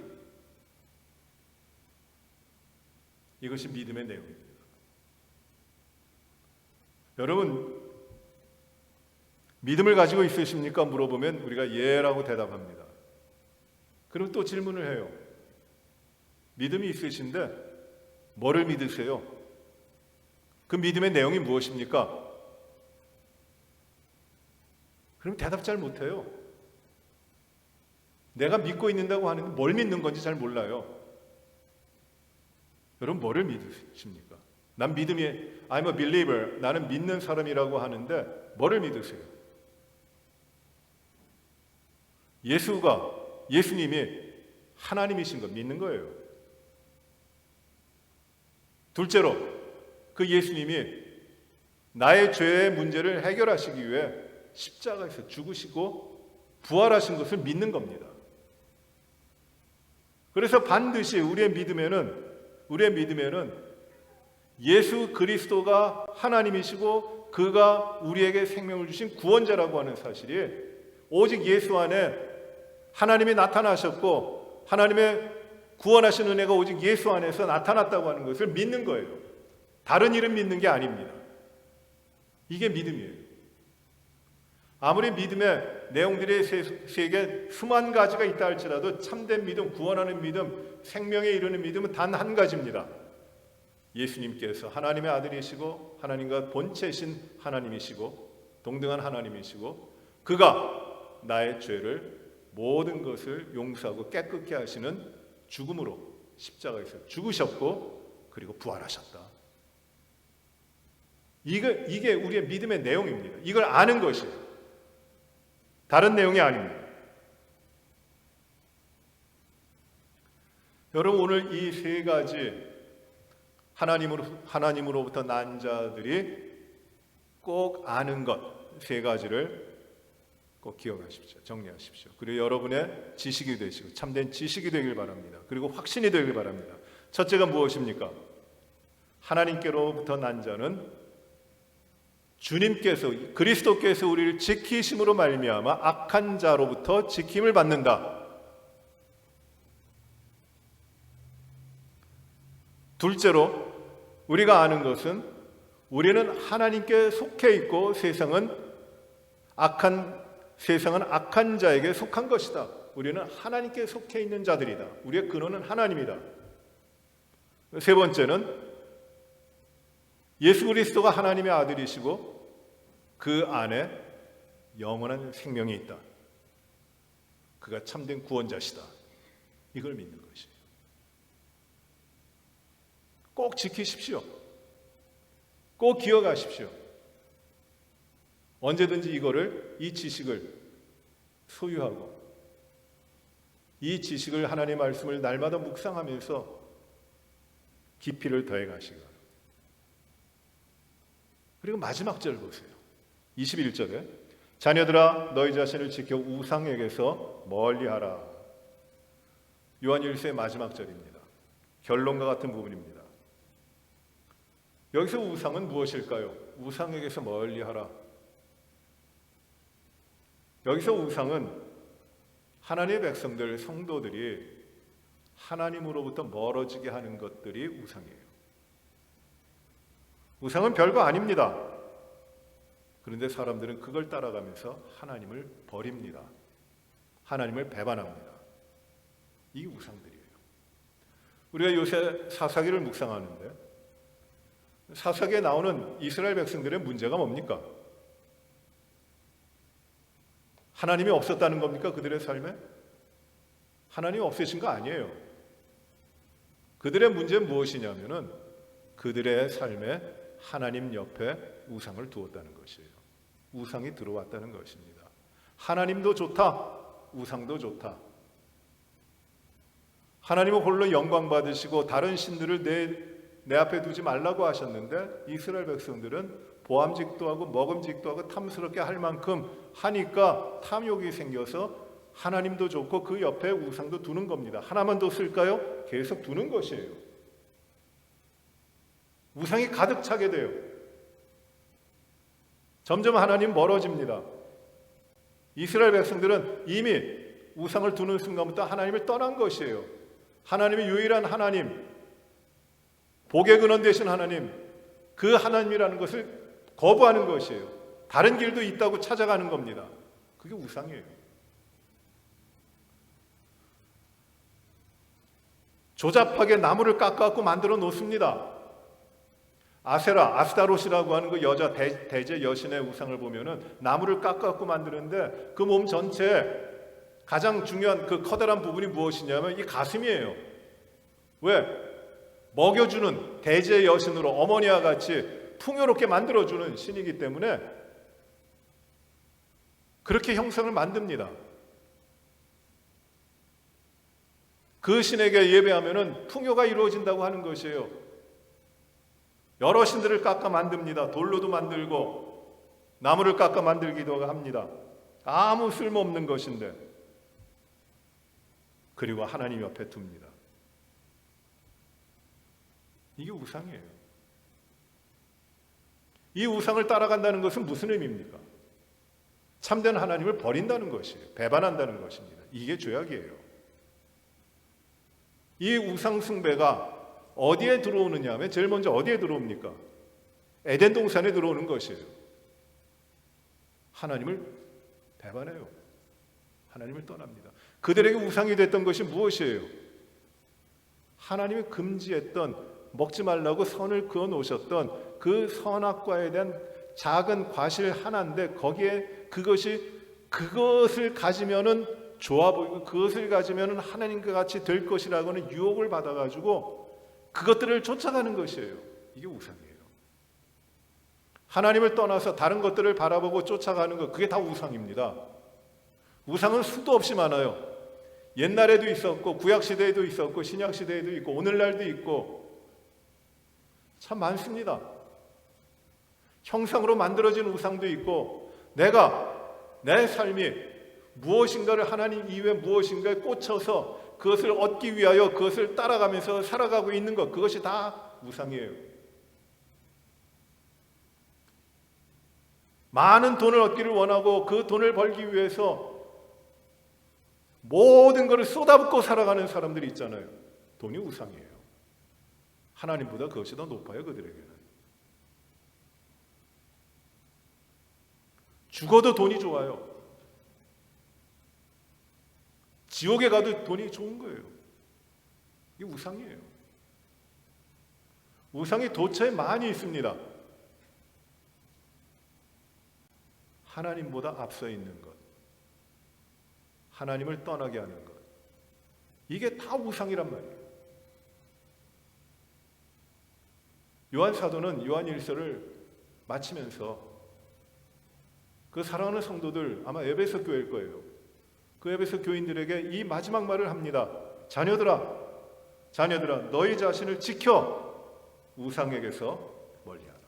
[SPEAKER 1] 이것이 믿음의 내용입니다. 여러분, 믿음을 가지고 있으십니까? 물어보면 우리가 예라고 대답합니다. 그럼 또 질문을 해요. 믿음이 있으신데 뭐를 믿으세요? 그 믿음의 내용이 무엇입니까? 그럼 대답 잘 못해요. 내가 믿고 있는다고 하는데 뭘 믿는 건지 잘 몰라요. 여러분, 뭐를 믿으십니까? 난 믿음이 I'm a believer, 나는 믿는 사람이라고 하는데 뭐를 믿으세요? 예수님이 하나님이신 거 믿는 거예요. 둘째로, 그 예수님이 나의 죄의 문제를 해결하시기 위해 십자가에서 죽으시고 부활하신 것을 믿는 겁니다. 그래서 반드시 우리의 믿음에는 예수 그리스도가 하나님이시고 그가 우리에게 생명을 주신 구원자라고 하는 사실이, 오직 예수 안에 하나님이 나타나셨고 하나님의 구원하신 은혜가 오직 예수 안에서 나타났다고 하는 것을 믿는 거예요. 다른 일은 믿는 게 아닙니다. 이게 믿음이에요. 아무리 믿음의 내용들이 세계 수만 가지가 있다 할지라도 참된 믿음, 구원하는 믿음, 생명에 이르는 믿음은 단 한 가지입니다. 예수님께서 하나님의 아들이시고 하나님과 본체신 하나님이시고 동등한 하나님이시고 그가 나의 죄를 모든 것을 용서하고 깨끗게 하시는 죽음으로 십자가에서 죽으셨고 그리고 부활하셨다. 이게 우리의 믿음의 내용입니다. 이걸 아는 것이에요. 다른 내용이 아닙니다. 여러분, 오늘 이 세 가지 하나님으로부터 난 자들이 꼭 아는 것 세 가지를 꼭 기억하십시오. 정리하십시오. 그리고 여러분의 지식이 되시고 참된 지식이 되길 바랍니다. 그리고 확신이 되길 바랍니다. 첫째가 무엇입니까? 하나님께로부터 난 자는 주님께서, 그리스도께서 우리를 지키심으로 말미암아 악한 자로부터 지킴을 받는다. 둘째로 우리가 아는 것은 우리는 하나님께 속해 있고 세상은 악한 자에게 속한 것이다. 우리는 하나님께 속해 있는 자들이다. 우리의 근원은 하나님이다. 세 번째는 예수 그리스도가 하나님의 아들이시고 그 안에 영원한 생명이 있다. 그가 참된 구원자시다. 이걸 믿는 것이에요. 꼭 지키십시오. 꼭 기억하십시오. 언제든지 이 지식을 소유하고 이 지식을 하나님의 말씀을 날마다 묵상하면서 깊이를 더해 가시기 바랍니다. 그리고 마지막 절 보세요. 21절에 자녀들아 너희 자신을 지켜 우상에게서 멀리하라. 요한 1서의 마지막 절입니다. 결론과 같은 부분입니다. 여기서 우상은 무엇일까요? 우상에게서 멀리하라. 여기서 우상은 하나님의 백성들, 성도들이 하나님으로부터 멀어지게 하는 것들이 우상이에요. 우상은 별거 아닙니다. 그런데 사람들은 그걸 따라가면서 하나님을 버립니다. 하나님을 배반합니다. 이게 우상들이에요. 우리가 요새 사사기를 묵상하는데 사사기에 나오는 이스라엘 백성들의 문제가 뭡니까? 하나님이 없었다는 겁니까? 그들의 삶에? 하나님이 없으신 거 아니에요. 그들의 문제는 무엇이냐면은 그들의 삶에 하나님 옆에 우상을 두었다는 것이에요. 우상이 들어왔다는 것입니다. 하나님도 좋다, 우상도 좋다. 하나님은 홀로 영광 받으시고 다른 신들을 내 앞에 두지 말라고 하셨는데 이스라엘 백성들은 보암직도 하고 먹음직도 하고 탐스럽게 할 만큼 하니까 탐욕이 생겨서 하나님도 좋고 그 옆에 우상도 두는 겁니다. 하나만 뒀을까요? 계속 두는 것이에요. 우상이 가득 차게 돼요. 점점 하나님 멀어집니다. 이스라엘 백성들은 이미 우상을 두는 순간부터 하나님을 떠난 것이에요. 하나님의 유일한 하나님, 복의 근원 되신 하나님, 그 하나님이라는 것을 거부하는 것이에요. 다른 길도 있다고 찾아가는 겁니다. 그게 우상이에요. 조잡하게 나무를 깎아갖고 만들어 놓습니다. 아세라, 아스타롯이라고 하는 그 여자 대제 여신의 우상을 보면은 나무를 깎아갖고 만드는데 그 몸 전체에 가장 중요한 그 커다란 부분이 무엇이냐면 이 가슴이에요. 왜? 먹여주는 대제 여신으로 어머니와 같이 풍요롭게 만들어주는 신이기 때문에 그렇게 형상을 만듭니다. 그 신에게 예배하면은 풍요가 이루어진다고 하는 것이에요. 여러 신들을 깎아 만듭니다. 돌로도 만들고 나무를 깎아 만들기도 합니다. 아무 쓸모없는 것인데 그리고 하나님 옆에 둡니다. 이게 우상이에요. 이 우상을 따라간다는 것은 무슨 의미입니까? 참된 하나님을 버린다는 것이에요. 배반한다는 것입니다. 이게 죄악이에요. 이 우상 숭배가 어디에 들어오느냐 하면 제일 먼저 어디에 들어옵니까? 에덴 동산에 들어오는 것이에요. 하나님을 배반해요. 하나님을 떠납니다. 그들에게 우상이 됐던 것이 무엇이에요? 하나님이 금지했던, 먹지 말라고 선을 그어 놓으셨던 그 선악과에 대한 작은 과실 하나인데, 거기에 그것을 가지면은 좋아 보이고 그것을 가지면은 하나님과 같이 될 것이라고는 유혹을 받아가지고 그것들을 쫓아가는 것이에요. 이게 우상이에요. 하나님을 떠나서 다른 것들을 바라보고 쫓아가는 것, 그게 다 우상입니다. 우상은 수도 없이 많아요. 옛날에도 있었고 구약시대에도 있었고 신약시대에도 있고 오늘날도 있고 참 많습니다. 형상으로 만들어진 우상도 있고, 내 삶이 무엇인가를, 하나님 이외에 무엇인가에 꽂혀서 그것을 얻기 위하여 그것을 따라가면서 살아가고 있는 것, 그것이 다 우상이에요. 많은 돈을 얻기를 원하고 그 돈을 벌기 위해서 모든 것을 쏟아붓고 살아가는 사람들이 있잖아요. 돈이 우상이에요. 하나님보다 그것이 더 높아요, 그들에게는. 죽어도 돈이 좋아요. 지옥에 가도 돈이 좋은 거예요. 이게 우상이에요. 우상이 도처에 많이 있습니다. 하나님보다 앞서 있는 것, 하나님을 떠나게 하는 것, 이게 다 우상이란 말이에요. 요한 사도는 요한 1서를 마치면서 그 사랑하는 성도들, 아마 에베소 교회일 거예요. 그 에베소 교인들에게 이 마지막 말을 합니다. 자녀들아, 너희 자신을 지켜 우상에게서 멀리하라.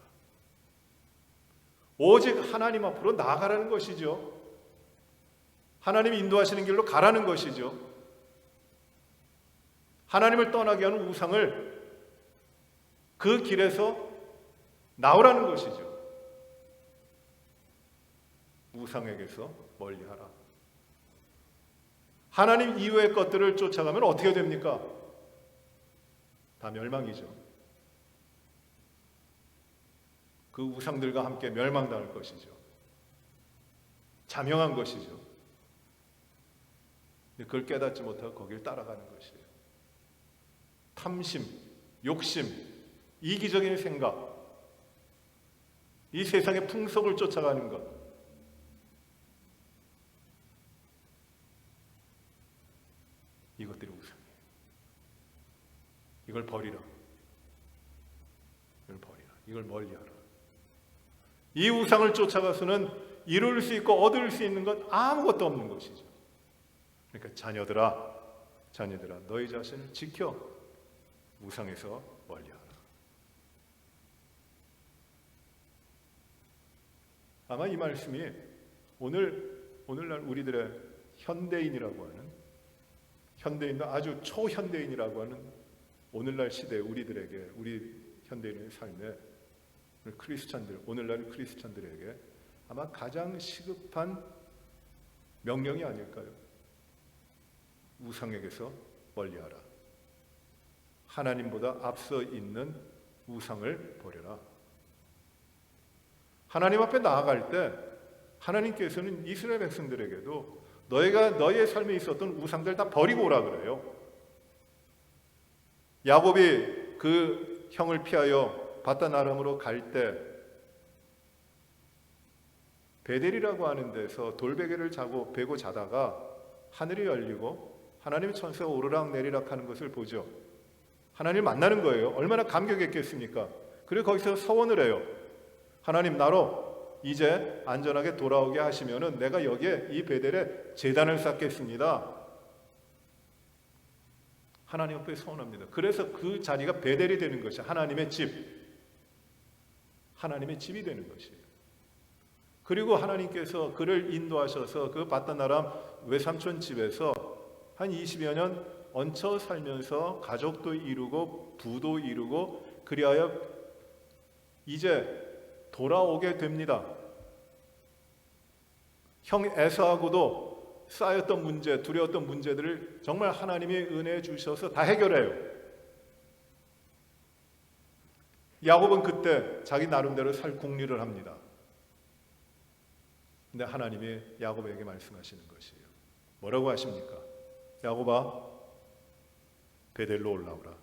[SPEAKER 1] 오직 하나님 앞으로 나아가라는 것이죠. 하나님이 인도하시는 길로 가라는 것이죠. 하나님을 떠나게 하는 우상을, 그 길에서 나오라는 것이죠. 우상에게서 멀리하라. 하나님 이외의 것들을 쫓아가면 어떻게 됩니까? 다 멸망이죠. 그 우상들과 함께 멸망당할 것이죠. 자명한 것이죠. 그걸 깨닫지 못하고 거기를 따라가는 것이에요. 탐심, 욕심, 이기적인 생각, 이 세상의 풍속을 쫓아가는 것, 이것들이 우상이에요. 이걸 버리라. 이걸 멀리하라. 이 우상을 쫓아가서는 이룰 수 있고 얻을 수 있는 건 아무것도 없는 것이죠. 그러니까 자녀들아, 너희 자신을 지켜 우상에서 멀리하라. 아마 이 말씀이 오늘날 우리들의 현대인이라고 하는, 현대인도 아주 초현대인이라고 하는 오늘날 시대 우리들에게, 우리 현대인의 삶에 오늘날 크리스찬들에게 아마 가장 시급한 명령이 아닐까요? 우상에게서 멀리하라. 하나님보다 앞서 있는 우상을 버려라. 하나님 앞에 나아갈 때 하나님께서는 이스라엘 백성들에게도 너희가 너희의 삶에 있었던 우상들 다 버리고 오라 그래요. 야곱이 그 형을 피하여 바단 아람으로 갈 때 베델이라고 하는 데서 돌베개를 베고 자다가 하늘이 열리고 하나님의 천사가 오르락 내리락 하는 것을 보죠. 하나님 만나는 거예요. 얼마나 감격했겠습니까? 그리고 거기서 서원을 해요. 하나님, 나로 이제 안전하게 돌아오게 하시면은 내가 여기에 이 베델에 제단을 쌓겠습니다. 하나님 앞에 서원합니다. 그래서 그 자리가 베델이 되는 것이 하나님의 집이 되는 것이에요. 그리고 하나님께서 그를 인도하셔서 그 바단 아람 외삼촌 집에서 한 20여 년 얹혀 살면서 가족도 이루고 부도 이루고 그리하여 이제 돌아오게 됩니다. 형 에사하고도 쌓였던 문제, 두려웠던 문제들을 정말 하나님이 은혜 주셔서 다 해결해요. 야곱은 그때 자기 나름대로 살 궁리를 합니다. 근데 하나님이 야곱에게 말씀하시는 것이에요. 뭐라고 하십니까? 야곱아, 베델로 올라오라.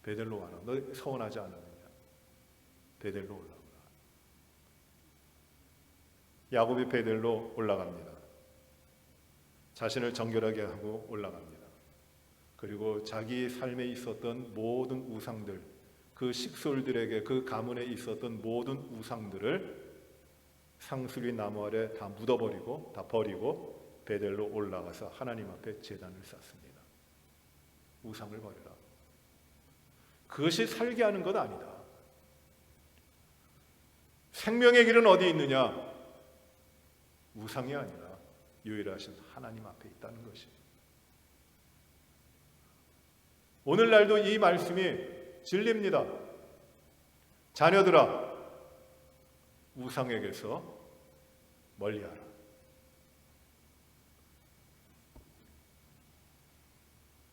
[SPEAKER 1] 베델로 와라. 너 서운하지 않았느냐? 베델로 올라오라. 야곱이 베델로 올라갑니다. 자신을 정결하게 하고 올라갑니다. 그리고 자기 삶에 있었던 모든 우상들, 그 식솔들에게 그 가문에 있었던 모든 우상들을 상수리 나무 아래 다 묻어버리고 다 버리고 베델로 올라가서 하나님 앞에 제단을 쌓습니다. 우상을 버려라. 그것이 살게 하는 것 아니다. 생명의 길은 어디 있느냐? 우상이 아니라 유일하신 하나님 앞에 있다는 것이에요. 오늘날도 이 말씀이 진리입니다. 자녀들아, 우상에게서 멀리하라.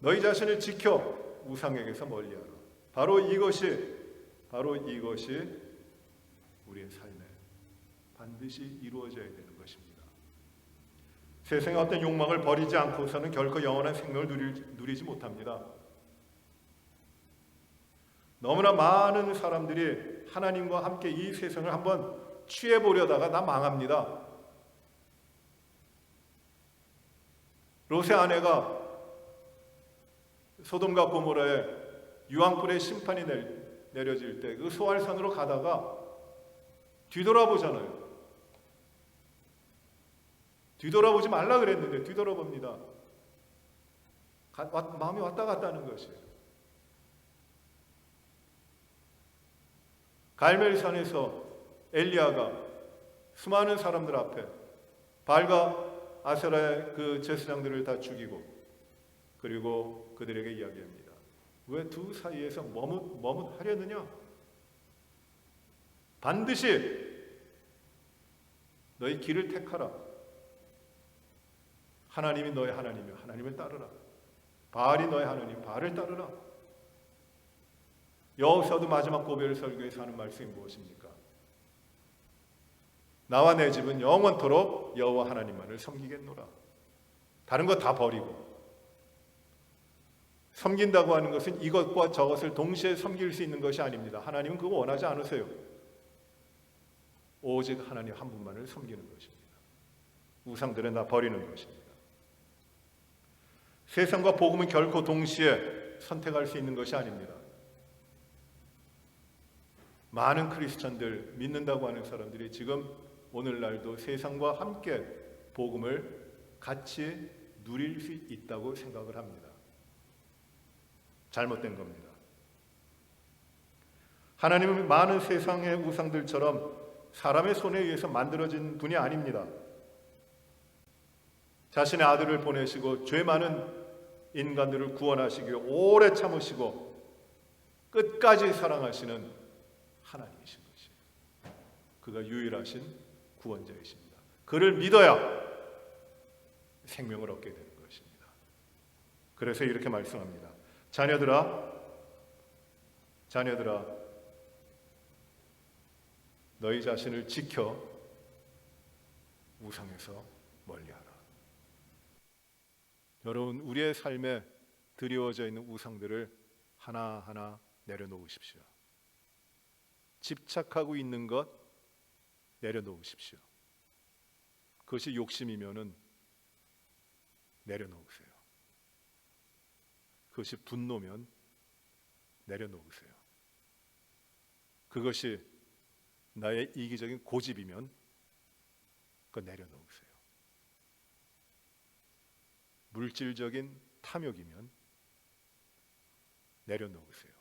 [SPEAKER 1] 너희 자신을 지켜 우상에게서 멀리하라. 바로 이것이 우리의 삶에 반드시 이루어져야 되는 것입니다. 세상의 어떤 욕망을 버리지 않고서는 결코 영원한 생명을 누리지 못합니다. 너무나 많은 사람들이 하나님과 함께 이 세상을 한번 취해보려다가 다 망합니다. 롯의 아내가 소돔과 고모라에 유황불의 심판이 내려질 때 그 소알산으로 가다가 뒤돌아보잖아요. 뒤돌아보지 말라 그랬는데 뒤돌아봅니다. 마음이 왔다 갔다 하는 것이에요. 갈멜산에서 엘리야가 수많은 사람들 앞에 발과 아세라의 그 제사장들을 다 죽이고 그리고 그들에게 이야기합니다. 왜 두 사이에서 머뭇하려느냐? 반드시 너희 길을 택하라. 하나님이 너의 하나님이여 하나님을 따르라. 바알이 너의 하나님 바알을 따르라. 여호수아도 마지막 고별 설교에서 하는 말씀이 무엇입니까? 나와 내 집은 영원토록 여호와 하나님만을 섬기겠노라. 다른 거 다 버리고 섬긴다고 하는 것은 이것과 저것을 동시에 섬길 수 있는 것이 아닙니다. 하나님은 그거 원하지 않으세요. 오직 하나님 한 분만을 섬기는 것입니다. 우상들은 다 버리는 것입니다. 세상과 복음은 결코 동시에 선택할 수 있는 것이 아닙니다. 많은 크리스천들, 믿는다고 하는 사람들이 지금 오늘날도 세상과 함께 복음을 같이 누릴 수 있다고 생각을 합니다. 잘못된 겁니다. 하나님은 많은 세상의 우상들처럼 사람의 손에 의해서 만들어진 분이 아닙니다. 자신의 아들을 보내시고 죄 많은 인간들을 구원하시기 위해 오래 참으시고 끝까지 사랑하시는 하나님이신 것이에요. 그가 유일하신 구원자이십니다. 그를 믿어야 생명을 얻게 되는 것입니다. 그래서 이렇게 말씀합니다. 자녀들아 너희 자신을 지켜 우상에서 멀리하라. 여러분, 우리의 삶에 드리워져 있는 우상들을 하나하나 내려놓으십시오. 집착하고 있는 것 내려놓으십시오. 그것이 욕심이면은 내려놓으세요. 그것이 분노면 내려놓으세요. 그것이 나의 이기적인 고집이면 그거 내려놓으세요. 물질적인 탐욕이면 내려놓으세요.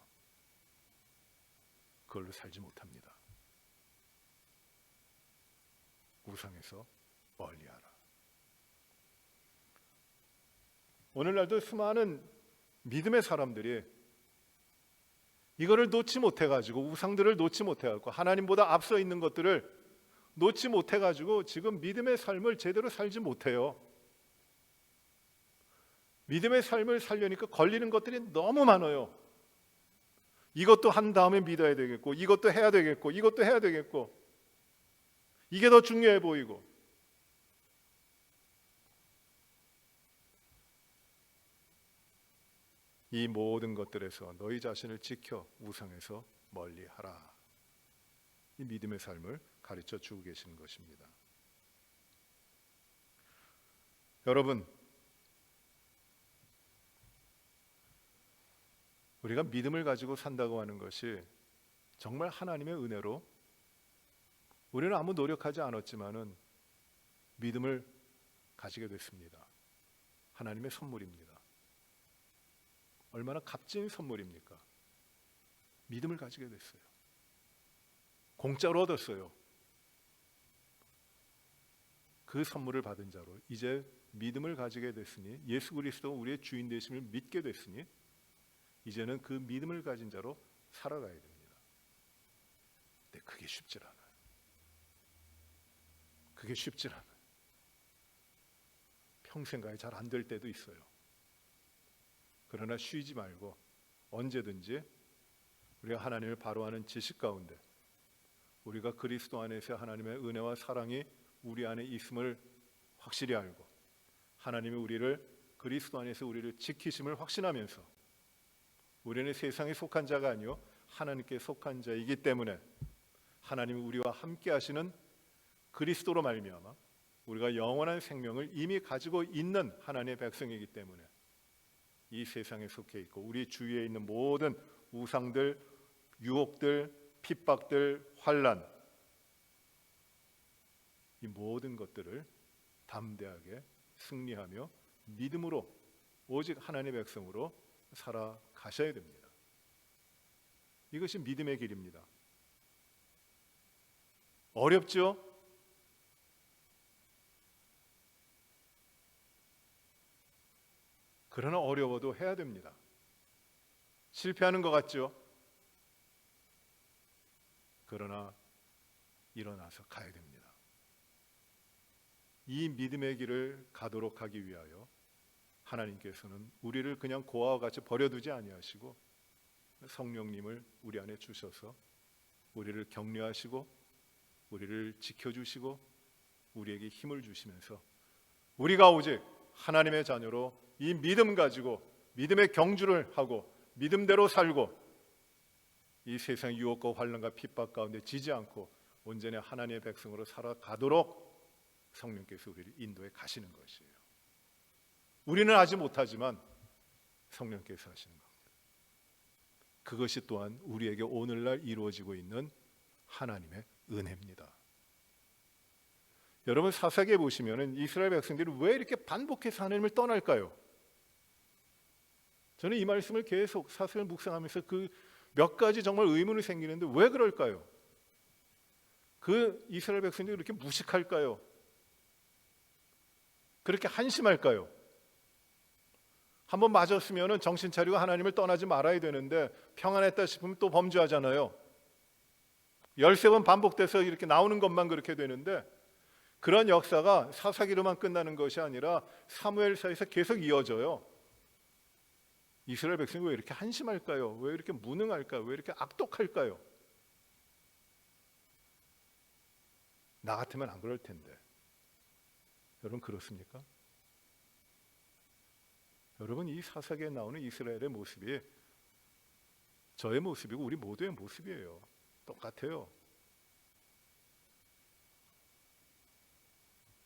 [SPEAKER 1] 그걸로 살지 못합니다. 우상에서 멀리하라. 오늘날도 수많은 믿음의 사람들이 이거를 놓지 못해가지고, 우상들을 놓지 못해가지고, 하나님보다 앞서 있는 것들을 놓지 못해가지고 지금 믿음의 삶을 제대로 살지 못해요. 믿음의 삶을 살려니까 걸리는 것들이 너무 많아요. 이것도 한 다음에 믿어야 되겠고, 이것도 해야 되겠고, 이것도 해야 되겠고, 이게 더 중요해 보이고. 이 모든 것들에서 너희 자신을 지켜 우상에서 멀리하라. 이 믿음의 삶을 가르쳐 주고 계시는 것입니다. 여러분, 우리가 믿음을 가지고 산다고 하는 것이 정말 하나님의 은혜로, 우리는 아무 노력하지 않았지만은 믿음을 가지게 됐습니다. 하나님의 선물입니다. 얼마나 값진 선물입니까? 믿음을 가지게 됐어요. 공짜로 얻었어요. 그 선물을 받은 자로 이제 믿음을 가지게 됐으니, 예수 그리스도 우리의 주인 되심을 믿게 됐으니 이제는 그 믿음을 가진 자로 살아가야 됩니다. 근데 그게 쉽지 않아요. 그게 쉽지 않아요. 평생 가야 잘 안 될 때도 있어요. 그러나 쉬지 말고 언제든지 우리가 하나님을 바로 아는 지식 가운데, 우리가 그리스도 안에서 하나님의 은혜와 사랑이 우리 안에 있음을 확실히 알고, 하나님이 우리를 그리스도 안에서 우리를 지키심을 확신하면서, 우리는 세상에 속한 자가 아니요 하나님께 속한 자이기 때문에 하나님이 우리와 함께 하시는 그리스도로 말미암아 우리가 영원한 생명을 이미 가지고 있는 하나님의 백성이기 때문에 이 세상에 속해 있고 우리 주위에 있는 모든 우상들, 유혹들, 핍박들, 환난, 이 모든 것들을 담대하게 승리하며 믿음으로 오직 하나님의 백성으로 살아가셔야 됩니다. 이것이 믿음의 길입니다. 어렵죠? 그러나 어려워도 해야 됩니다. 실패하는 것 같죠? 그러나 일어나서 가야 됩니다. 이 믿음의 길을 가도록 하기 위하여 하나님께서는 우리를 그냥 고아와 같이 버려두지 아니하시고 성령님을 우리 안에 주셔서 우리를 격려하시고 우리를 지켜주시고 우리에게 힘을 주시면서 우리가 오직 하나님의 자녀로 이 믿음 가지고 믿음의 경주를 하고 믿음대로 살고 이 세상 유혹과 환난과 핍박 가운데 지지 않고 온전히 하나님의 백성으로 살아가도록 성령께서 우리를 인도해 가시는 것이에요. 우리는 하지 못하지만 성령께서 하시는 겁니다. 그것이 또한 우리에게 오늘날 이루어지고 있는 하나님의 은혜입니다. 여러분, 사사기에 보시면 이스라엘 백성들이 왜 이렇게 반복해서 하나님을 떠날까요? 저는 이 말씀을 계속 사사를 묵상하면서 그 몇 가지 정말 의문이 생기는데 왜 그럴까요? 그 이스라엘 백성들이 그렇게 무식할까요? 그렇게 한심할까요? 한번 맞았으면 정신 차리고 하나님을 떠나지 말아야 되는데 평안했다 싶으면 또 범죄하잖아요. 13번 반복돼서 이렇게 나오는 것만 그렇게 되는데, 그런 역사가 사사기로만 끝나는 것이 아니라 사무엘서에서 계속 이어져요. 이스라엘 백성이 왜 이렇게 한심할까요? 왜 이렇게 무능할까요? 왜 이렇게 악독할까요? 나 같으면 안 그럴 텐데. 여러분, 그렇습니까? 여러분, 이 사사기에 나오는 이스라엘의 모습이 저의 모습이고 우리 모두의 모습이에요. 똑같아요.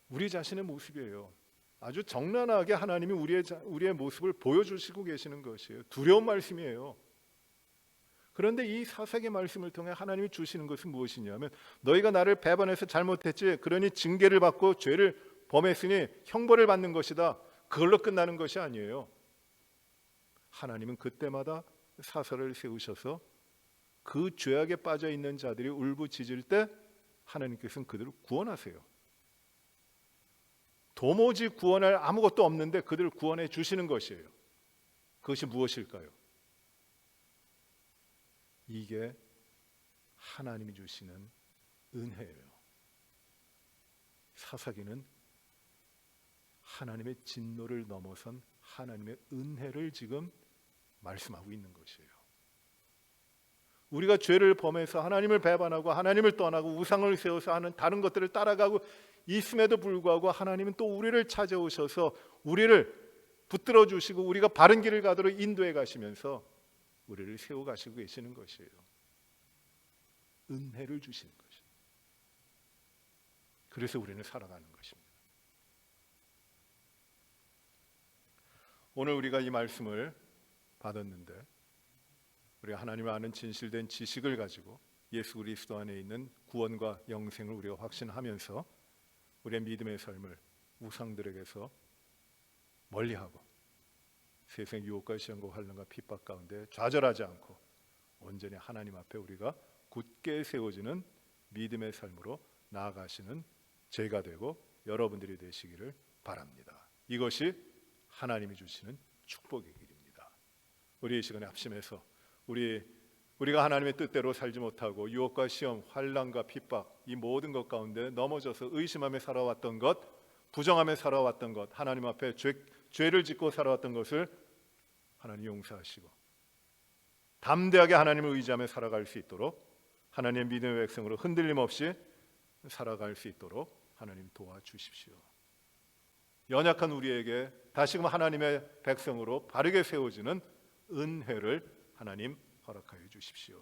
[SPEAKER 1] 우리 자신의 모습이에요. 아주 정난하게 하나님이 우리의 모습을 보여주시고 계시는 것이에요. 두려운 말씀이에요. 그런데 이 사사기 말씀을 통해 하나님이 주시는 것은 무엇이냐면, 너희가 나를 배반해서 잘못했지, 그러니 징계를 받고 죄를 범했으니 형벌을 받는 것이다. 그걸로 끝나는 것이 아니에요. 하나님은 그때마다 사사를 세우셔서 그 죄악에 빠져 있는 자들이 울부짖을 때 하나님께서는 그들을 구원하세요. 도무지 구원할 아무것도 없는데 그들을 구원해 주시는 것이에요. 그것이 무엇일까요? 이게 하나님이 주시는 은혜예요. 사사기는 하나님의 진노를 넘어선 하나님의 은혜를 지금 말씀하고 있는 것이에요. 우리가 죄를 범해서 하나님을 배반하고 하나님을 떠나고 우상을 세워서 하는 다른 것들을 따라가고 있음에도 불구하고 하나님은 또 우리를 찾아오셔서 우리를 붙들어 주시고 우리가 바른 길을 가도록 인도해 가시면서 우리를 세워 가시고 계시는 것이에요. 은혜를 주시는 것이에요. 그래서 우리는 살아가는 것입니다. 오늘 우리가 이 말씀을 받았는데 우리가 하나님을 아는 진실된 지식을 가지고 예수 그리스도 안에 있는 구원과 영생을 우리가 확신하면서 우리의 믿음의 삶을 우상들에게서 멀리하고 세상 유혹과 시험과 환난과 핍박 가운데 좌절하지 않고 온전히 하나님 앞에 우리가 굳게 세워지는 믿음의 삶으로 나아가시는 제가 되고 여러분들이 되시기를 바랍니다. 이것이 하나님이 주시는 축복의 길입니다. 우리 이 시간에 합심해서 우리가 하나님의 뜻대로 살지 못하고 유혹과 시험, 환난과 핍박 이 모든 것 가운데 넘어져서 의심하며 살아왔던 것, 부정하며 살아왔던 것, 하나님 앞에 죄를 짓고 살아왔던 것을 하나님 용서하시고 담대하게 하나님을 의지하며 살아갈 수 있도록 하나님의 믿음의 백성으로 흔들림 없이 살아갈 수 있도록 하나님 도와주십시오. 연약한 우리에게 다시금 하나님의 백성으로 바르게 세워지는 은혜를 하나님 허락하여 주십시오.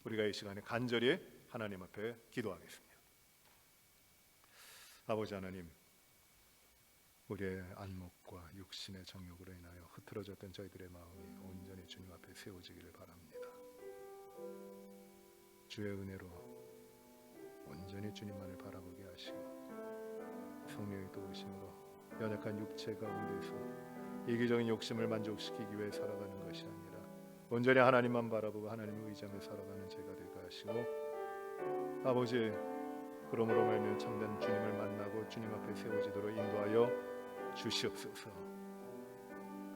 [SPEAKER 1] 우리가 이 시간에 간절히 하나님 앞에 기도하겠습니다. 아버지 하나님, 우리의 안목과 육신의 정욕으로 인하여 흐트러졌던 저희들의 마음이 온전히 주님 앞에 세워지기를 바랍니다. 주의 은혜로 온전히 주님만을 바라보게 하시고 성령의 도우심으로 연약한 육체 가운데서 이기적인 욕심을 만족시키기 위해 살아가는 것이 아니라 온전히 하나님만 바라보고 하나님을 의지하며 살아가는 제가 되게 하시고 아버지, 그러므로 말미암아 참된 주님을 만나고 주님 앞에 세워지도록 인도하여 주시옵소서.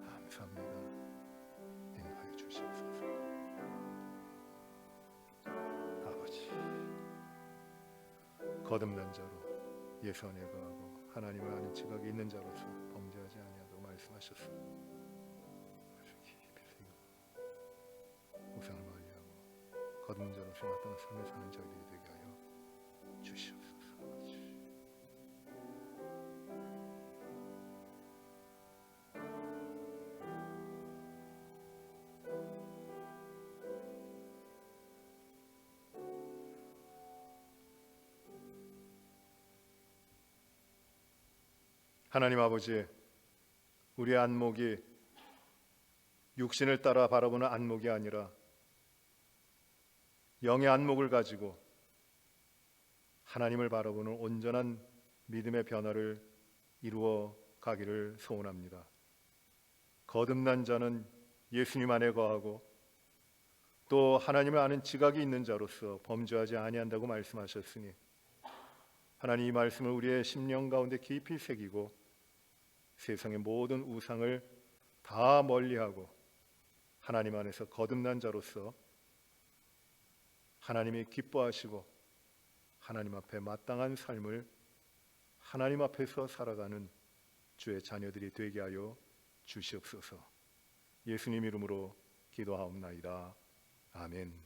[SPEAKER 1] 감사합니다. 인도하여 주시옵소서. 아버지, 거듭난 자로 예수 안에 거하고 하나님을 아는 지각이 있는 자로서 범죄하지 아니하도록 말씀하셨습니다. 우상을 멀리하고 거듭난 자로서 마땅한 삶을 사는 자들이 되게 하여 주시옵소서. 하나님 아버지, 우리의 안목이 육신을 따라 바라보는 안목이 아니라 영의 안목을 가지고 하나님을 바라보는 온전한 믿음의 변화를 이루어 가기를 소원합니다. 거듭난 자는 예수님 안에 거하고 또 하나님을 아는 지각이 있는 자로서 범죄하지 아니한다고 말씀하셨으니 하나님 이 말씀을 우리의 심령 가운데 깊이 새기고 세상의 모든 우상을 다 멀리하고 하나님 안에서 거듭난 자로서 하나님이 기뻐하시고 하나님 앞에 마땅한 삶을 하나님 앞에서 살아가는 주의 자녀들이 되게 하여 주시옵소서. 예수님 이름으로 기도하옵나이다. 아멘.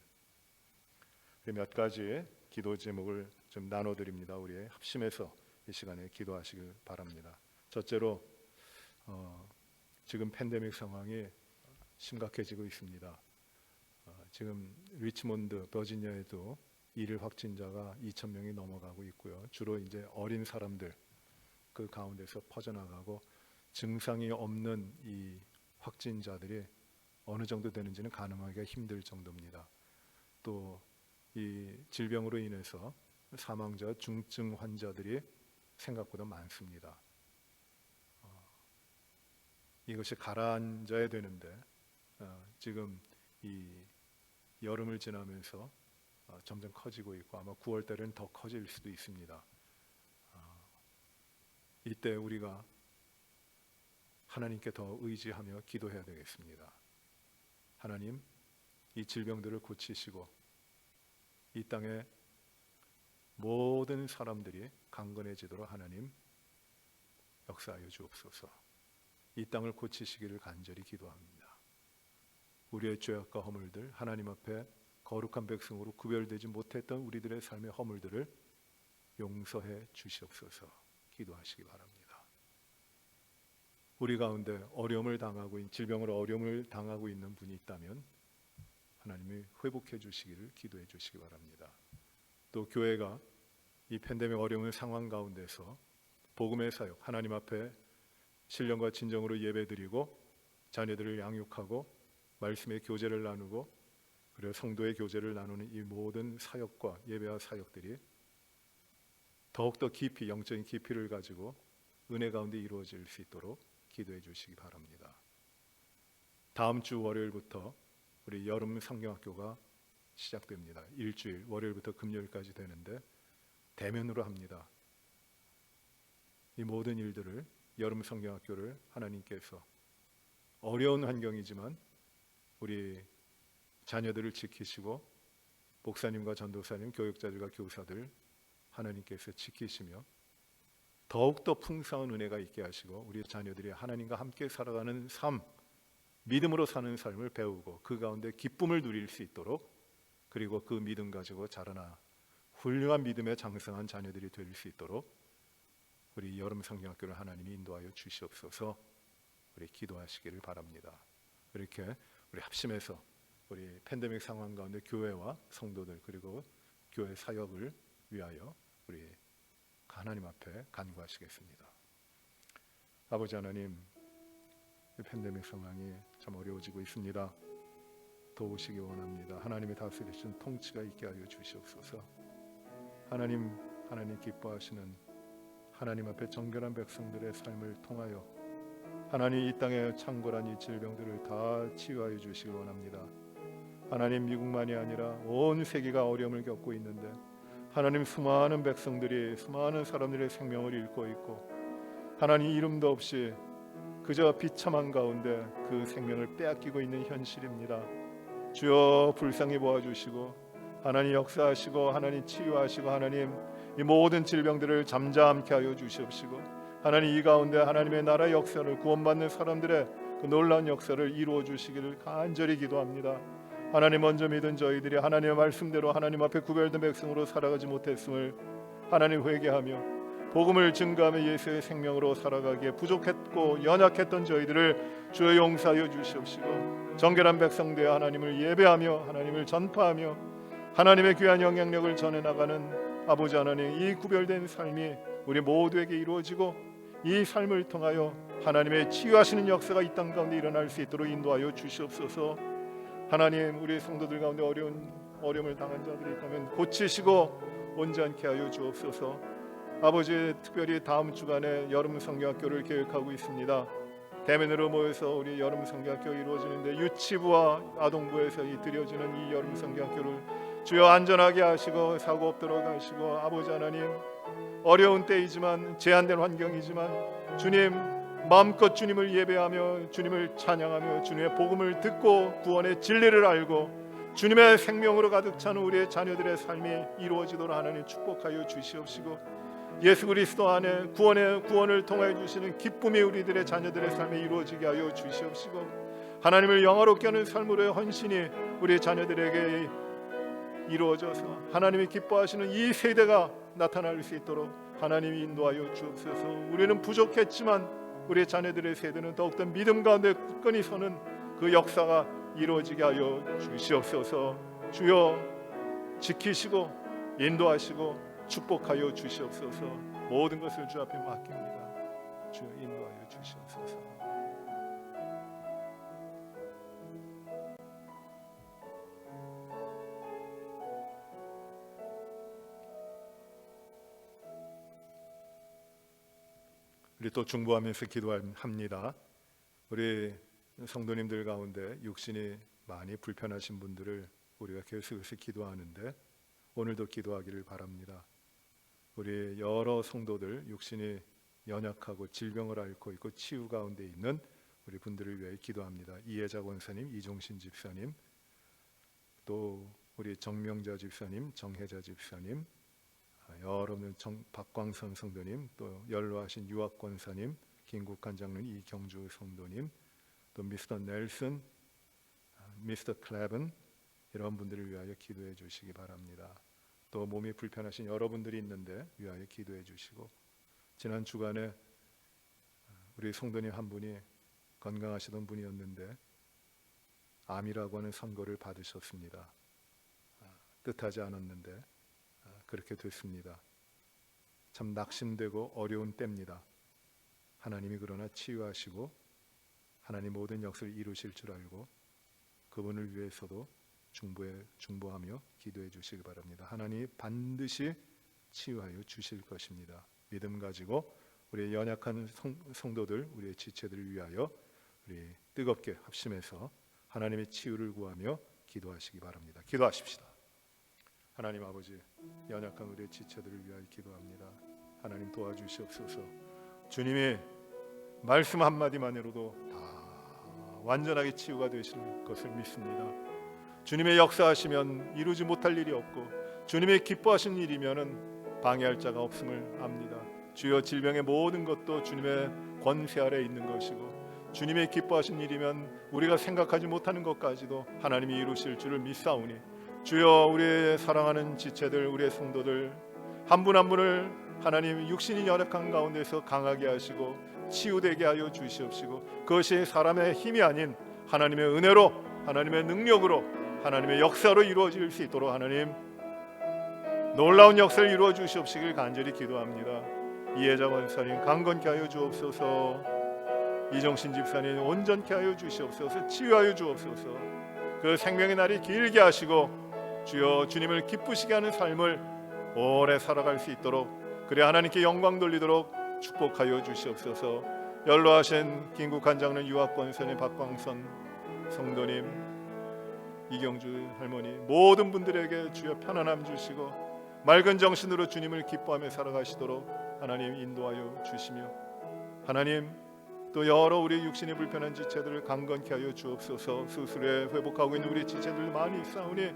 [SPEAKER 1] 몇 가지 기도 제목을 좀 나눠드립니다. 우리 합심해서 이 시간에 기도하시길 바랍니다. 첫째로 지금 팬데믹 상황이 심각해지고 있습니다. 지금 리치몬드, 버지니아에도 일일 확진자가 2,000명이 넘어가고 있고요. 주로 이제 어린 사람들 그 가운데서 퍼져나가고 증상이 없는 이 확진자들이 어느 정도 되는지는 가늠하기가 힘들 정도입니다. 또 이 질병으로 인해서 사망자, 중증 환자들이 생각보다 많습니다. 이것이 가라앉아야 되는데 지금 이 여름을 지나면서 점점 커지고 있고 아마 9월 달에는 더 커질 수도 있습니다. 이때 우리가 하나님께 더 의지하며 기도해야 되겠습니다. 하나님, 이 질병들을 고치시고 이 땅에 모든 사람들이 강건해지도록 하나님 역사하여 주옵소서. 이 땅을 고치시기를 간절히 기도합니다. 우리의 죄악과 허물들, 하나님 앞에 거룩한 백성으로 구별되지 못했던 우리들의 삶의 허물들을 용서해 주시옵소서. 기도하시기 바랍니다. 우리 가운데 어려움을 당하고 질병으로 어려움을 당하고 있는 분이 있다면 하나님이 회복해 주시기를 기도해 주시기 바랍니다. 또 교회가 이 팬데믹 어려운 상황 가운데서 복음의 사역, 하나님 앞에 신령과 진정으로 예배드리고 자녀들을 양육하고 말씀의 교제를 나누고 그리고 성도의 교제를 나누는 이 모든 사역과 예배와 사역들이 더욱더 깊이 영적인 깊이를 가지고 은혜 가운데 이루어질 수 있도록 기도해 주시기 바랍니다. 다음 주 월요일부터 우리 여름 성경학교가 시작됩니다. 일주일 월요일부터 금요일까지 되는데 대면으로 합니다. 이 모든 일들을 여름 성경학교를 하나님께서 어려운 환경이지만 우리 자녀들을 지키시고 목사님과 전도사님, 교육자들과 교사들 하나님께서 지키시며 더욱더 풍성한 은혜가 있게 하시고 우리 자녀들이 하나님과 함께 살아가는 삶, 믿음으로 사는 삶을 배우고 그 가운데 기쁨을 누릴 수 있도록 그리고 그 믿음 가지고 자라나 훌륭한 믿음에 장성한 자녀들이 될 수 있도록 우리 여름 성경학교를 하나님이 인도하여 주시옵소서. 우리 기도하시기를 바랍니다. 이렇게 우리 합심해서 우리 팬데믹 상황 가운데 교회와 성도들 그리고 교회 사역을 위하여 우리 하나님 앞에 간구하시겠습니다. 아버지 하나님, 이 팬데믹 상황이 참 어려워지고 있습니다. 도우시기 원합니다. 하나님의 다스리신 통치가 있게 하여 주시옵소서. 하나님 기뻐하시는 하나님 앞에 정결한 백성들의 삶을 통하여 하나님 이 땅에 창궐한 이 질병들을 다 치유하여 주시기 원합니다. 하나님 미국만이 아니라 온 세계가 어려움을 겪고 있는데 하나님 수많은 백성들이 수많은 사람들의 생명을 잃고 있고 하나님 이름도 없이 그저 비참한 가운데 그 생명을 빼앗기고 있는 현실입니다. 주여 불쌍히 보아주시고 하나님 역사하시고 하나님 치유하시고 하나님 이 모든 질병들을 잠잠케 하여 주시옵시고 하나님 이 가운데 하나님의 나라 역사를 구원받는 사람들의 그 놀라운 역사를 이루어 주시기를 간절히 기도합니다. 하나님 먼저 믿은 저희들이 하나님의 말씀대로 하나님 앞에 구별된 백성으로 살아가지 못했음을 하나님 회개하며 복음을 증거하며 예수의 생명으로 살아가기에 부족했고 연약했던 저희들을 주여 용서하여 주시옵시고 정결한 백성 되어 하나님을 예배하며 하나님을 전파하며 하나님의 귀한 영향력을 전해나가는 아버지 하나님, 이 구별된 삶이 우리 모두에게 이루어지고 이 삶을 통하여 하나님의 치유하시는 역사가 이 땅 가운데 일어날 수 있도록 인도하여 주시옵소서. 하나님, 우리 성도들 가운데 어려움을 당한 자들이 있다면 고치시고 온전케 하여 주옵소서. 아버지, 특별히 다음 주간에 여름 성경학교를 계획하고 있습니다. 대면으로 모여서 우리 여름 성경학교 이루어지는데 유치부와 아동부에서 드려지는 이 여름 성경학교를 주여 안전하게 하시고 사고 없도록 하시고 아버지 하나님, 어려운 때이지만 제한된 환경이지만 주님 마음껏 주님을 예배하며 주님을 찬양하며 주님의 복음을 듣고 구원의 진리를 알고 주님의 생명으로 가득 찬 우리의 자녀들의 삶이 이루어지도록 하나님 축복하여 주시옵시고 예수 그리스도 안에 구원을 통하여 주시는 기쁨이 우리들의 자녀들의 삶에 이루어지게 하여 주시옵시고 하나님을 영화롭게 하는 삶으로의 헌신이 우리 자녀들에게 이루어져서 하나님이 기뻐하시는 이 세대가 나타날 수 있도록 하나님이 인도하여 주옵소서. 우리는 부족했지만 우리 자녀들의 세대는 더욱더 믿음 가운데 굳건히 서는 그 역사가 이루어지게 하여 주시옵소서. 주여 지키시고 인도하시고 축복하여 주시옵소서. 모든 것을 주 앞에 맡깁니다. 주여 인도하여 주시옵소서. 우리 또 중보하면서 기도합니다. 우리 성도님들 가운데 육신이 많이 불편하신 분들을 우리가 계속해서 기도하는데 오늘도 기도하기를 바랍니다. 우리 여러 성도들 육신이 연약하고 질병을 앓고 있고 치유 가운데 있는 우리 분들을 위해 기도합니다. 이혜자 권사님, 이종신 집사님, 또 우리 정명자 집사님, 정혜자 집사님, 여러분 박광선 성도님, 또 연로하신 유학권사님, 김국환 장로님, 이경주 성도님, 또 미스터 넬슨, 미스터 클레븐, 이런 분들을 위하여 기도해 주시기 바랍니다. 또 몸이 불편하신 여러분들이 있는데 위하여 기도해 주시고, 지난 주간에 우리 성도님 한 분이 건강하시던 분이었는데 암이라고 하는 선고를 받으셨습니다. 뜻하지 않았는데 그렇게 됐습니다. 참 낙심되고 어려운 때입니다. 하나님이 그러나 치유하시고 하나님 모든 역사를 이루실 줄 알고 그분을 위해서도 중보하며 기도해 주시기 바랍니다. 하나님 반드시 치유하여 주실 것입니다. 믿음 가지고 우리의 연약한 성도들, 우리의 지체들을 위하여 우리 뜨겁게 합심해서 하나님의 치유를 구하며 기도하시기 바랍니다. 기도하십시다. 하나님 아버지, 연약한 우리의 지체들을 위하여 기도합니다. 하나님 도와주시옵소서. 주님이 말씀 한마디만으로도 다 완전하게 치유가 되실 것을 믿습니다. 주님의 역사하시면 이루지 못할 일이 없고 주님의 기뻐하신 일이면은 방해할 자가 없음을 압니다. 주여, 질병의 모든 것도 주님의 권세 아래 있는 것이고 주님의 기뻐하신 일이면 우리가 생각하지 못하는 것까지도 하나님이 이루실 줄을 믿사오니, 주여, 우리의 사랑하는 지체들, 우리의 성도들 한 분 한 분을 하나님 육신이 연약한 가운데서 강하게 하시고 치유되게 하여 주시옵시고, 그것이 사람의 힘이 아닌 하나님의 은혜로, 하나님의 능력으로, 하나님의 역사로 이루어질 수 있도록 하나님 놀라운 역사를 이루어 주시옵시길 간절히 기도합니다. 이혜자 권사님 강건케 하여 주옵소서. 이정신 집사님 온전케 하여 주시옵소서. 치유하여 주옵소서. 그 생명의 날이 길게 하시고 주여, 주님을 기쁘시게 하는 삶을 오래 살아갈 수 있도록, 그래 하나님께 영광 돌리도록 축복하여 주시옵소서. 연로하신 김국환 장로, 유학권사님, 박광선 성도님, 이경주 할머니, 모든 분들에게 주여 편안함 주시고 맑은 정신으로 주님을 기뻐하며 살아가시도록 하나님 인도하여 주시며, 하나님 또 여러 우리 육신이 불편한 지체들을 강건케 하여 주옵소서. 수술에 회복하고 있는 우리 지체들 많이 있사오니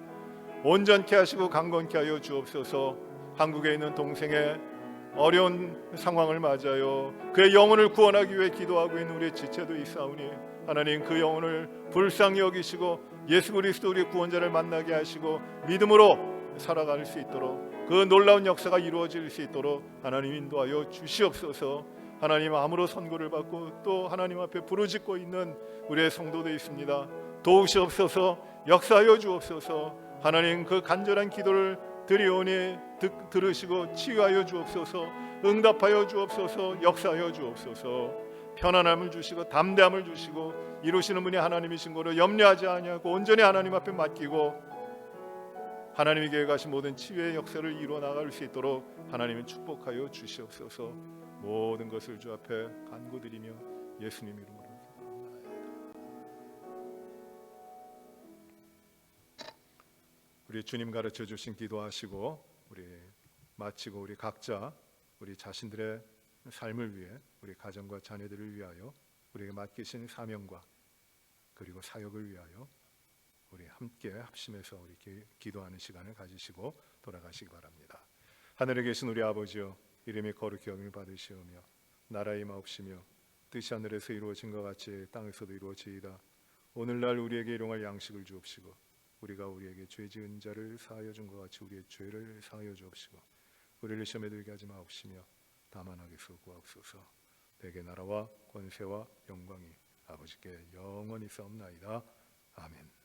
[SPEAKER 1] 온전케 하시고 강건케 하여 주옵소서. 한국에 있는 동생의 어려운 상황을 맞아요 그의 영혼을 구원하기 위해 기도하고 있는 우리 지체도 있사오니 하나님 그 영혼을 불쌍히 여기시고 예수 그리스도 우리 구원자를 만나게 하시고 믿음으로 살아갈 수 있도록, 그 놀라운 역사가 이루어질 수 있도록 하나님 인도하여 주시옵소서. 하나님 암으로 선고를 받고 또 하나님 앞에 부르짖고 있는 우리의 성도도 있습니다. 도우시옵소서. 역사하여 주옵소서. 하나님 그 간절한 기도를 드리오니 들으시고 치유하여 주옵소서. 응답하여 주옵소서. 역사하여 주옵소서. 편안함을 주시고 담대함을 주시고 이루시는 분이 하나님이신 거로 염려하지 아니하고 온전히 하나님 앞에 맡기고 하나님이 계획하신 모든 치유의 역사를 이루어 나갈 수 있도록 하나님은 축복하여 주시옵소서. 모든 것을 주 앞에 간구드리며 예수님 이름으로 기도합니다. 우리 주님 가르쳐 주신 기도하시고 우리 마치고 우리 각자 우리 자신들의 삶을 위해, 우리 가정과 자녀들을 위하여, 우리에게 맡기신 사명과 그리고 사역을 위하여 우리 함께 합심해서 우리 기도하는 시간을 가지시고 돌아가시기 바랍니다. 하늘에 계신 우리 아버지여, 이름이 거룩히 여김을 받으시오며 나라의 마옵시며 뜻이 하늘에서 이루어진 것 같이 땅에서도 이루어지이다. 오늘날 우리에게 일용할 양식을 주옵시고 우리가 우리에게 죄 지은 자를 사하여 준 것 같이 우리의 죄를 사하여 주옵시고 우리를 시험에 들게 하지 마옵시며 다만 악에서 구하옵소서. 내게 나라와 권세와 영광이 아버지께 영원히 싸움나이다. 아멘.